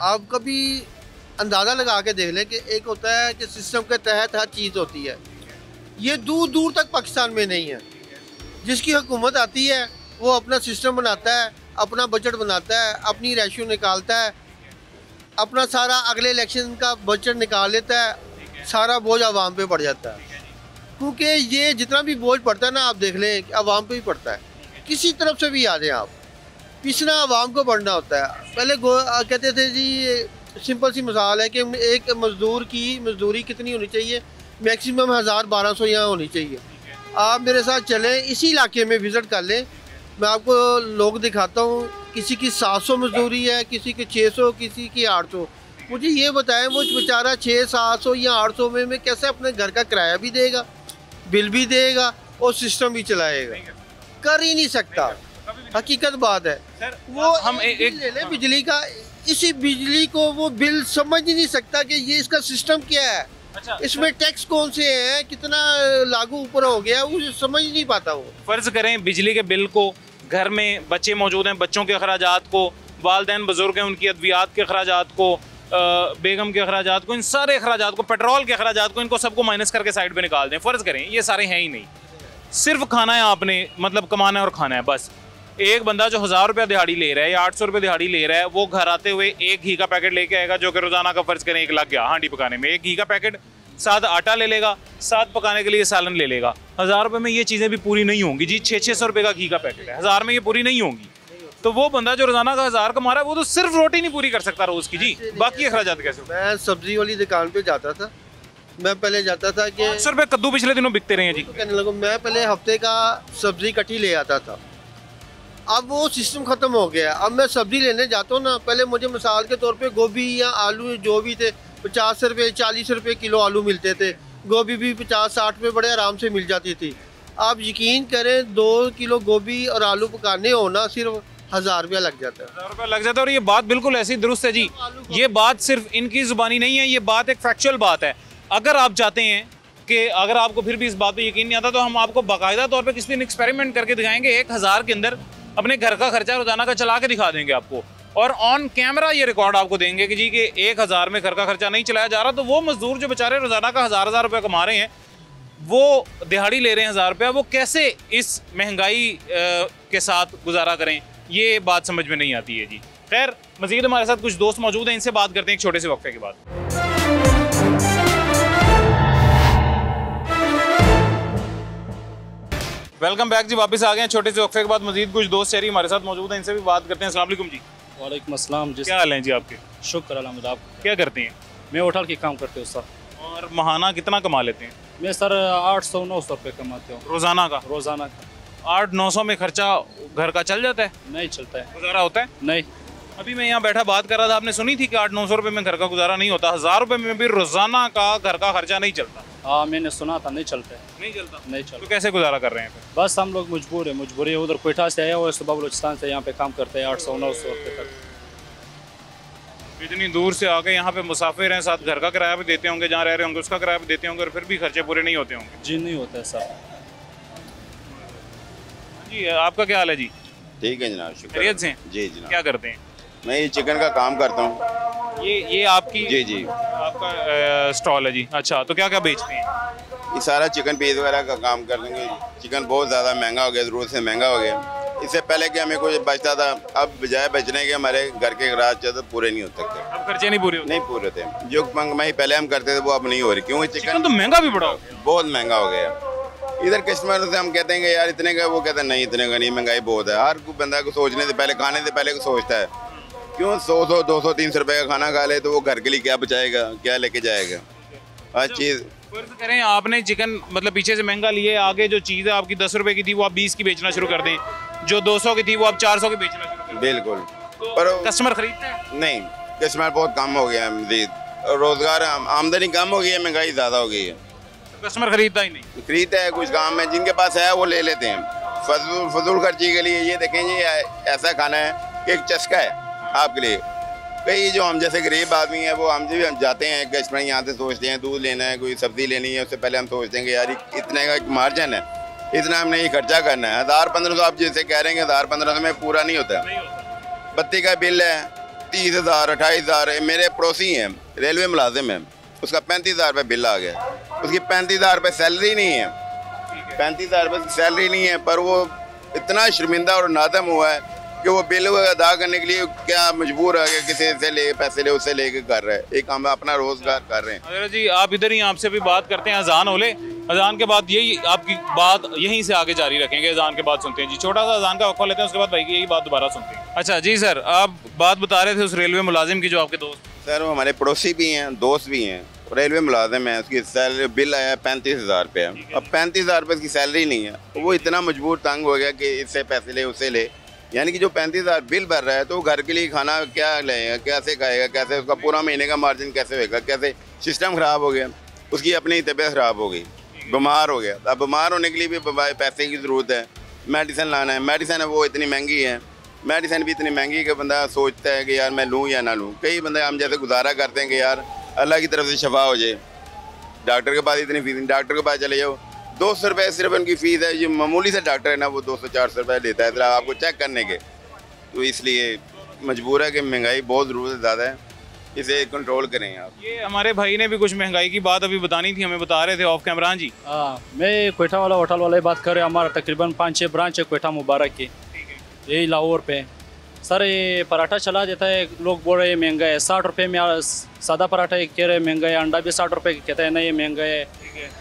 आप कभी अंदाज़ा लगा के देख लें कि एक होता है कि सिस्टम के तहत हर चीज़ होती है, ये दूर दूर तक पाकिस्तान में नहीं है। जिसकी हुकूमत आती है वो अपना सिस्टम बनाता है, अपना बजट बनाता है, अपनी रेशो निकालता है, अपना सारा अगले इलेक्शन का बजट निकाल लेता है, सारा बोझ आवाम पे पड़ जाता है। क्योंकि ये जितना भी बोझ पड़ता है ना, आप देख लें कि आवाम पे ही पड़ता है। किसी तरफ से भी आ जाए आप, पिछना आवाम को पड़ना होता है। पहले कहते थे जी, सिंपल सी मिसाल है कि एक मज़दूर की मजदूरी कितनी होनी चाहिए, मैक्सिमम 1000-1200 यहाँ होनी चाहिए। आप मेरे साथ चलें, इसी इलाके में विज़िट कर लें, मैं आपको लोग दिखाता हूँ। किसी की 700 मजदूरी है, किसी की 600, किसी की 800, मुझे ये बताएं वो बेचारा 600-700 या 800 में कैसे अपने घर का किराया भी देगा, बिल भी देगा और सिस्टम भी चलाएगा? कर ही नहीं सकता। हकीकत बात है सर, वो हम एक ले ले बिजली का, इसी बिजली को वो बिल समझ ही नहीं सकता कि ये इसका सिस्टम क्या है। अच्छा, इसमें टैक्स कौन से हैं, कितना लागू ऊपर हो गया, वो समझ नहीं पाता। वो फर्ज करें बिजली के बिल को, घर में बच्चे मौजूद हैं, बच्चों के अखराजात को, वालिदैन बुजुर्ग हैं उनकी अद्वियात के अखराजात को, बेगम के अखराजात को, इन सारे अखराजात को, पेट्रोल के अखराजात को, इनको सबको माइनस करके साइड पे निकाल दें। फ़र्ज़ करें ये सारे हैं ही नहीं, सिर्फ खाना है आपने, मतलब कमाना है और खाना है बस। एक बंदा जो 1000 रुपया दिहाड़ी ले रहा है या 800 रुपये दिहाड़ी ले रहा है, वो घर आते हुए एक घी का पैकेट लेके आएगा जो कि रोज़ाना का फ़र्ज़ करें 1 लग गया हांडी पकाने में, एक घी का पैकेट, साथ आटा ले लेगा, साथ पकाने के लिए सालन ले लेगा। 1000 रुपये में ये चीज़ें भी पूरी नहीं होंगी जी। 600 रुपये का घी का पैकेट है, 1000 में ये पूरी नहीं होंगी। तो वो बंदा जो रोजाना का 1000 कमा रहा है वो तो सिर्फ रोटी नहीं पूरी कर सकता रोज की जी, बाकी अखराजात कैसे? मैं सब्जी वाली दुकान पे जाता था, मैं पहले जाता था कि 100 रुपये कद्दू पिछले दिनों बिकते रहे हैं जी। कहने लगा मैं पहले हफ्ते का सब्जी इकट्ठी ले आता था, अब वो सिस्टम ख़त्म हो गया। अब मैं सब्जी लेने जाता हूँ ना, पहले मुझे मिसाल के तौर पे गोभी या आलू जो भी थे 50 रुपये 40 रुपये किलो आलू मिलते थे, गोभी भी 50-60 रुपये बड़े आराम से मिल जाती थी। आप यकीन करें 2 किलो गोभी और आलू पकाने हो ना सिर्फ 1000 रुपया लग जाता है। 1000 रुपया लग जाता है। और ये बात बिल्कुल ऐसी दुरुस्त है जी, ये बात सिर्फ इनकी ज़ुबानी नहीं है, ये बात एक फैक्चुअल बात है। अगर आप चाहते हैं कि अगर आपको फिर भी इस बात पे यकीन नहीं आता तो हम आपको बाकायदा तौर पे किसी दिन एक्सपेरिमेंट करके दिखाएंगे, 1000 के अंदर अपने घर का खर्चा रोजाना का चला के दिखा देंगे आपको, और ऑन कैमरा ये रिकॉर्ड आपको देंगे कि जी कि 1000 में घर का खर्चा नहीं चलाया जा रहा। तो वो मजदूर जो बेचारे रोजाना का 1000 रुपया कमा रहे हैं, वो दिहाड़ी ले रहे हैं 1000 रुपया, वो कैसे इस महंगाई के साथ गुजारा करें, ये बात समझ में नहीं आती है जी। खैर, मजीद हमारे साथ कुछ दोस्त मौजूद हैं, इनसे बात करते हैं एक छोटे से वक्फे के बाद। वेलकम बैक जी, वापस आ गए हैं छोटे से वक्फे के बाद। मजीद कुछ दोस्त शहरी हमारे साथ मौजूद हैं, इनसे भी बात करते हैं। अस्सलाम वालेकुम जी। वालेकुम अस्सलाम जी। क्या हाल है जी आपके? शुक्र अल्हम्दुलिल्लाह। आप क्या करते हैं? मैं होटल की काम करते हूँ सर। और महाना कितना कमा लेते हैं? मैं सर 800-900 रुपये कमाते हूँ रोजाना का। रोजाना का 800-900 में खर्चा घर का चल जाता है? नहीं चलता है। गुजारा होता है? नहीं। अभी मैं यहाँ बैठा बात कर रहा था, आपने सुनी थी कि 800-900 रुपये में घर का गुजारा नहीं होता, 1000 रुपये में भी रोजाना का घर का खर्चा नहीं चलता। हाँ मैंने सुना था, नहीं चलता है। नहीं चलता? नहीं चलता। तो कैसे गुजारा कर रहे हैं फिर? बस हम लोग मजबूर है, मजबूरी है। उधर कोयटा से आया हुआ, सुबह बलूचिस्तान से यहाँ पे काम करते हैं 800-900 रुपये तक। इतनी दूर से आके यहाँ पे मुसाफिर हैं, साथ घर का किराया भी देते होंगे, जहाँ रह रहे होंगे उसका किराया भी देते होंगे, और फिर भी खर्चे पूरे नहीं होते होंगे? जी नहीं होता है सर। जी आपका क्या हाल है जी? ठीक है जनाब, शुक्र। खैरियत से? जी जनाब। क्या करते हैं? मैं ये चिकन का काम करता हूँ। ये आपकी? जी जी, आपका स्टॉल है जी। अच्छा, तो क्या क्या बेचते हैं? ये सारा चिकन पीस वगैरह का काम कर देंगे। चिकन बहुत ज़्यादा महंगा हो गया, ज़रूरत से महंगा हो गया। इससे पहले कि हमें कुछ बचता था, अब बजाय बचने के हमारे घर के खर्च तो पूरे नहीं हो सकते। अब खर्चे नहीं पूरे होते? नहीं पूरे थे। जो कमाई पहले हम करते थे वो अब नहीं हो रही, क्योंकि चिकन तो महंगा भी बड़ा हो गया, बहुत महंगा हो गया। इधर कस्टमर से हम कहते हैं कि यार इतने का, वो कहते हैं नहीं इतने का नहीं, महंगाई बहुत है। हर कोई बंदा को सोचने से पहले, खाने से पहले को सोचता है। क्यों 100-200-300 रुपये का खाना खा ले तो वो घर के लिए क्या बचाएगा, क्या लेके जाएगा? हर चीज़ फर्ज करें आपने चिकन मतलब पीछे से महंगा लिए, आगे जो चीज़ है आपकी 10 रुपये की थी वो आप 20 की बेचना शुरू कर दें, जो 200 की थी वो आप 400 की बेचना शुरू कर दें। बिल्कुल। तो पर कस्टमर खरीदते हैं? नहीं, कस्टमर बहुत कम हो गया है मजीद। रोज़गार, आमदनी कम हो गई है, महंगाई ज़्यादा हो गई है। तो कस्टमर खरीदता ही नहीं? खरीदता है, कुछ काम है, जिनके पास है वो ले लेते हैं फजूल खर्ची के लिए। ये देखें जी, ऐसा खाना है कि एक चस्का है आपके लिए। कई जो हम जैसे गरीब आदमी हैं वो हम जब जाते हैं कस्टमर यहाँ से सोचते हैं दूध लेना है, कोई सब्ज़ी लेनी है, उससे पहले हम सोचते हैं कि यार इतने का मार्जिन है, इतना हमने ये खर्चा करना है। 1000-1500 आप जैसे कह रहे हैं, 1000-1500 में पूरा नहीं होता। बत्ती का बिल है 30,000-28,000। मेरे पड़ोसी हैं, रेलवे मुलाजिम है, उसका 35,000 रुपये बिल आ गया। उसकी 35,000 रुपये सैलरी नहीं है, 35,000 रुपये की सैलरी नहीं है, पर वो इतना शर्मिंदा और नादम हुआ है कि वो बिल अदा करने के लिए क्या मजबूर है कि किसी से ले पैसे ले, उससे लेके कर रहा है। एक हम अपना रोजगार कर रहे हैं। अरे जी, आप इधर ही आपसे भी बात करते हैं। अजान हो ले, अजान के बाद यही आपकी बात यहीं से आगे जारी रखेंगे। अजान के बाद सुनते हैं जी, छोटा सा अजान का वक्फा लेते हैं, उसके बाद भाई की यही बात दोबारा सुनते हैं। अच्छा जी सर, आप बात बता रहे थे उस रेलवे मुलाजिम की जो आपके दोस्त? सर वो हमारे पड़ोसी भी हैं, दोस्त भी हैं, रेलवे मुलाजिम है। उसकी सैलरी बिल आया 35,000 रुपये। अब 35,000 रुपये की सैलरी नहीं है, वो इतना मजबूर तंग हो गया कि इससे पैसे ले, उससे ले, यानी कि जो 35,000 बिल भर रहा है तो वो घर के लिए खाना क्या लेगा, कैसे खाएगा, कैसे उसका पूरा महीने का मार्जिन कैसे होगा, कैसे सिस्टम ख़राब हो गया, उसकी अपनी तबीयत ख़राब हो गई, बीमार हो गया। अब बीमार होने के लिए भी पैसे की ज़रूरत है, मेडिसिन लाना है, मेडिसिन है वो इतनी महंगी है, मेडिसिन भी इतनी महंगी है कि बंदा सोचता है कि यार मैं लूँ या ना लूँ। कई बंदे हम जैसे गुजारा करते हैं कि यार अल्लाह की तरफ से शफा हो जाए, डॉक्टर के पास इतनी फीस, डॉक्टर के पास चले जाओ 200 रुपये सिर्फ उनकी फ़ीस है। जो मामूली से डॉक्टर है ना वो 200-400 रुपये लेता है सिर्फ आपको चेक करने के। तो इसलिए मजबूर है कि महंगाई बहुत ज़रूरत ज़्यादा है, इसे कंट्रोल करें आप। ये हमारे भाई ने भी कुछ महंगाई की बात अभी बतानी थी, हमें बता रहे थे ऑफ कैमरा जी। मैं कोयटा वाला होटल वाले बात कर रहे हैं। हमारा तकरीबन 5-6 ब्रांच है कोयटा मुबारक की, यही लाहौर पे। सर ये पराठा चला देता है, लोग बोल रहे हैं महंगा है, 60 रुपये में सादा पराठा कह रहे हैं महंगा है, अंडा भी 60 रुपये कहता है ना ये महंगा है।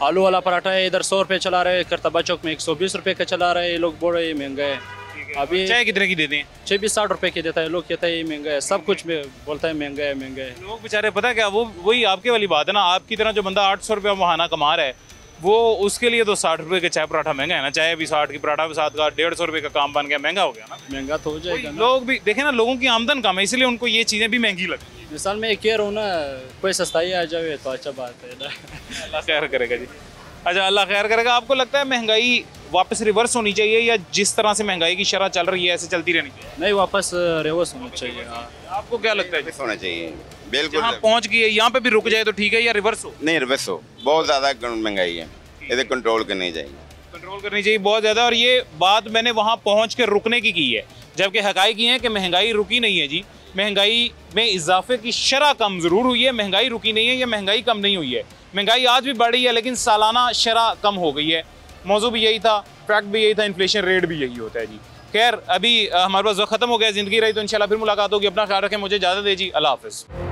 आलू वाला पराठा है इधर 100 रुपये चला रहे हैं, करतबा चौक में 120 रुपये का चला रहे हैं, लोग बोल रहे हैं महंगा है। अभी चाय कितने की देते हैं? 60 रुपये की देता है, लोग कहता है ये महंगा है, सब कुछ में बोलता है महंगा है महंगा है। लोग बेचारे पता क्या, वो वही आपके वाली बात है ना, आपकी तरह जो बंदा 800 रुपये महाना कमा रहा है वो उसके लिए तो 60 रुपये के चाय पराठा महंगा है ना, चाय भी 60 की, पराठा भी 7 का, 150 रुपये का काम बन गया, महंगा हो गया ना। महंगा तो हो जाएगा ना। लोग भी देखे ना, लोगों की आमदन कम है इसलिए उनको ये चीज़ें भी महंगी लगती है। मिसाल में कह रहा हूँ ना, कोई सस्ताई आ जाए तो अच्छा बात है ना। अल्लाह खैर करेगा जी। अच्छा, अल्लाह खैर करेगा। आपको लगता है महंगाई वापस रिवर्स होनी चाहिए या जिस तरह से महंगाई की शरह चल रही है ऐसे चलती रहनी चाहिए? नहीं, वापस रिवर्स होना चाहिए। आपको क्या लगता है? होना चाहिए बिल्कुल। यहाँ पहुँच गई है, यहाँ पे भी रुक जाए तो ठीक है या रिवर्स हो? नहीं, रिवर्स हो, बहुत ज़्यादा महंगाई है, इसे कंट्रोल करनी चाहिए, कंट्रोल करनी चाहिए बहुत ज़्यादा। और ये बात मैंने वहाँ पहुँच के रुकने की है, जबकि हक़ाइक़ ये है कि महंगाई रुकी नहीं है जी। महंगाई में इजाफे की शरह कम ज़रूर हुई है, महंगाई रुकी नहीं है या महंगाई कम नहीं हुई है। महंगाई आज भी बढ़ी है लेकिन सालाना शरह कम हो गई है। मौजू भी यही था, फैक्ट भी यही था, इन्फ्लेशन रेट भी यही होता है जी। खैर, अभी हमारे पास वक्त ख़त्म हो गया, ज़िंदगी रही तो इंशाल्लाह फिर मुलाकात होगी। अपना ख्याल रखें, मुझे इजाज़त दे जी, अल्लाह हाफ़िज़।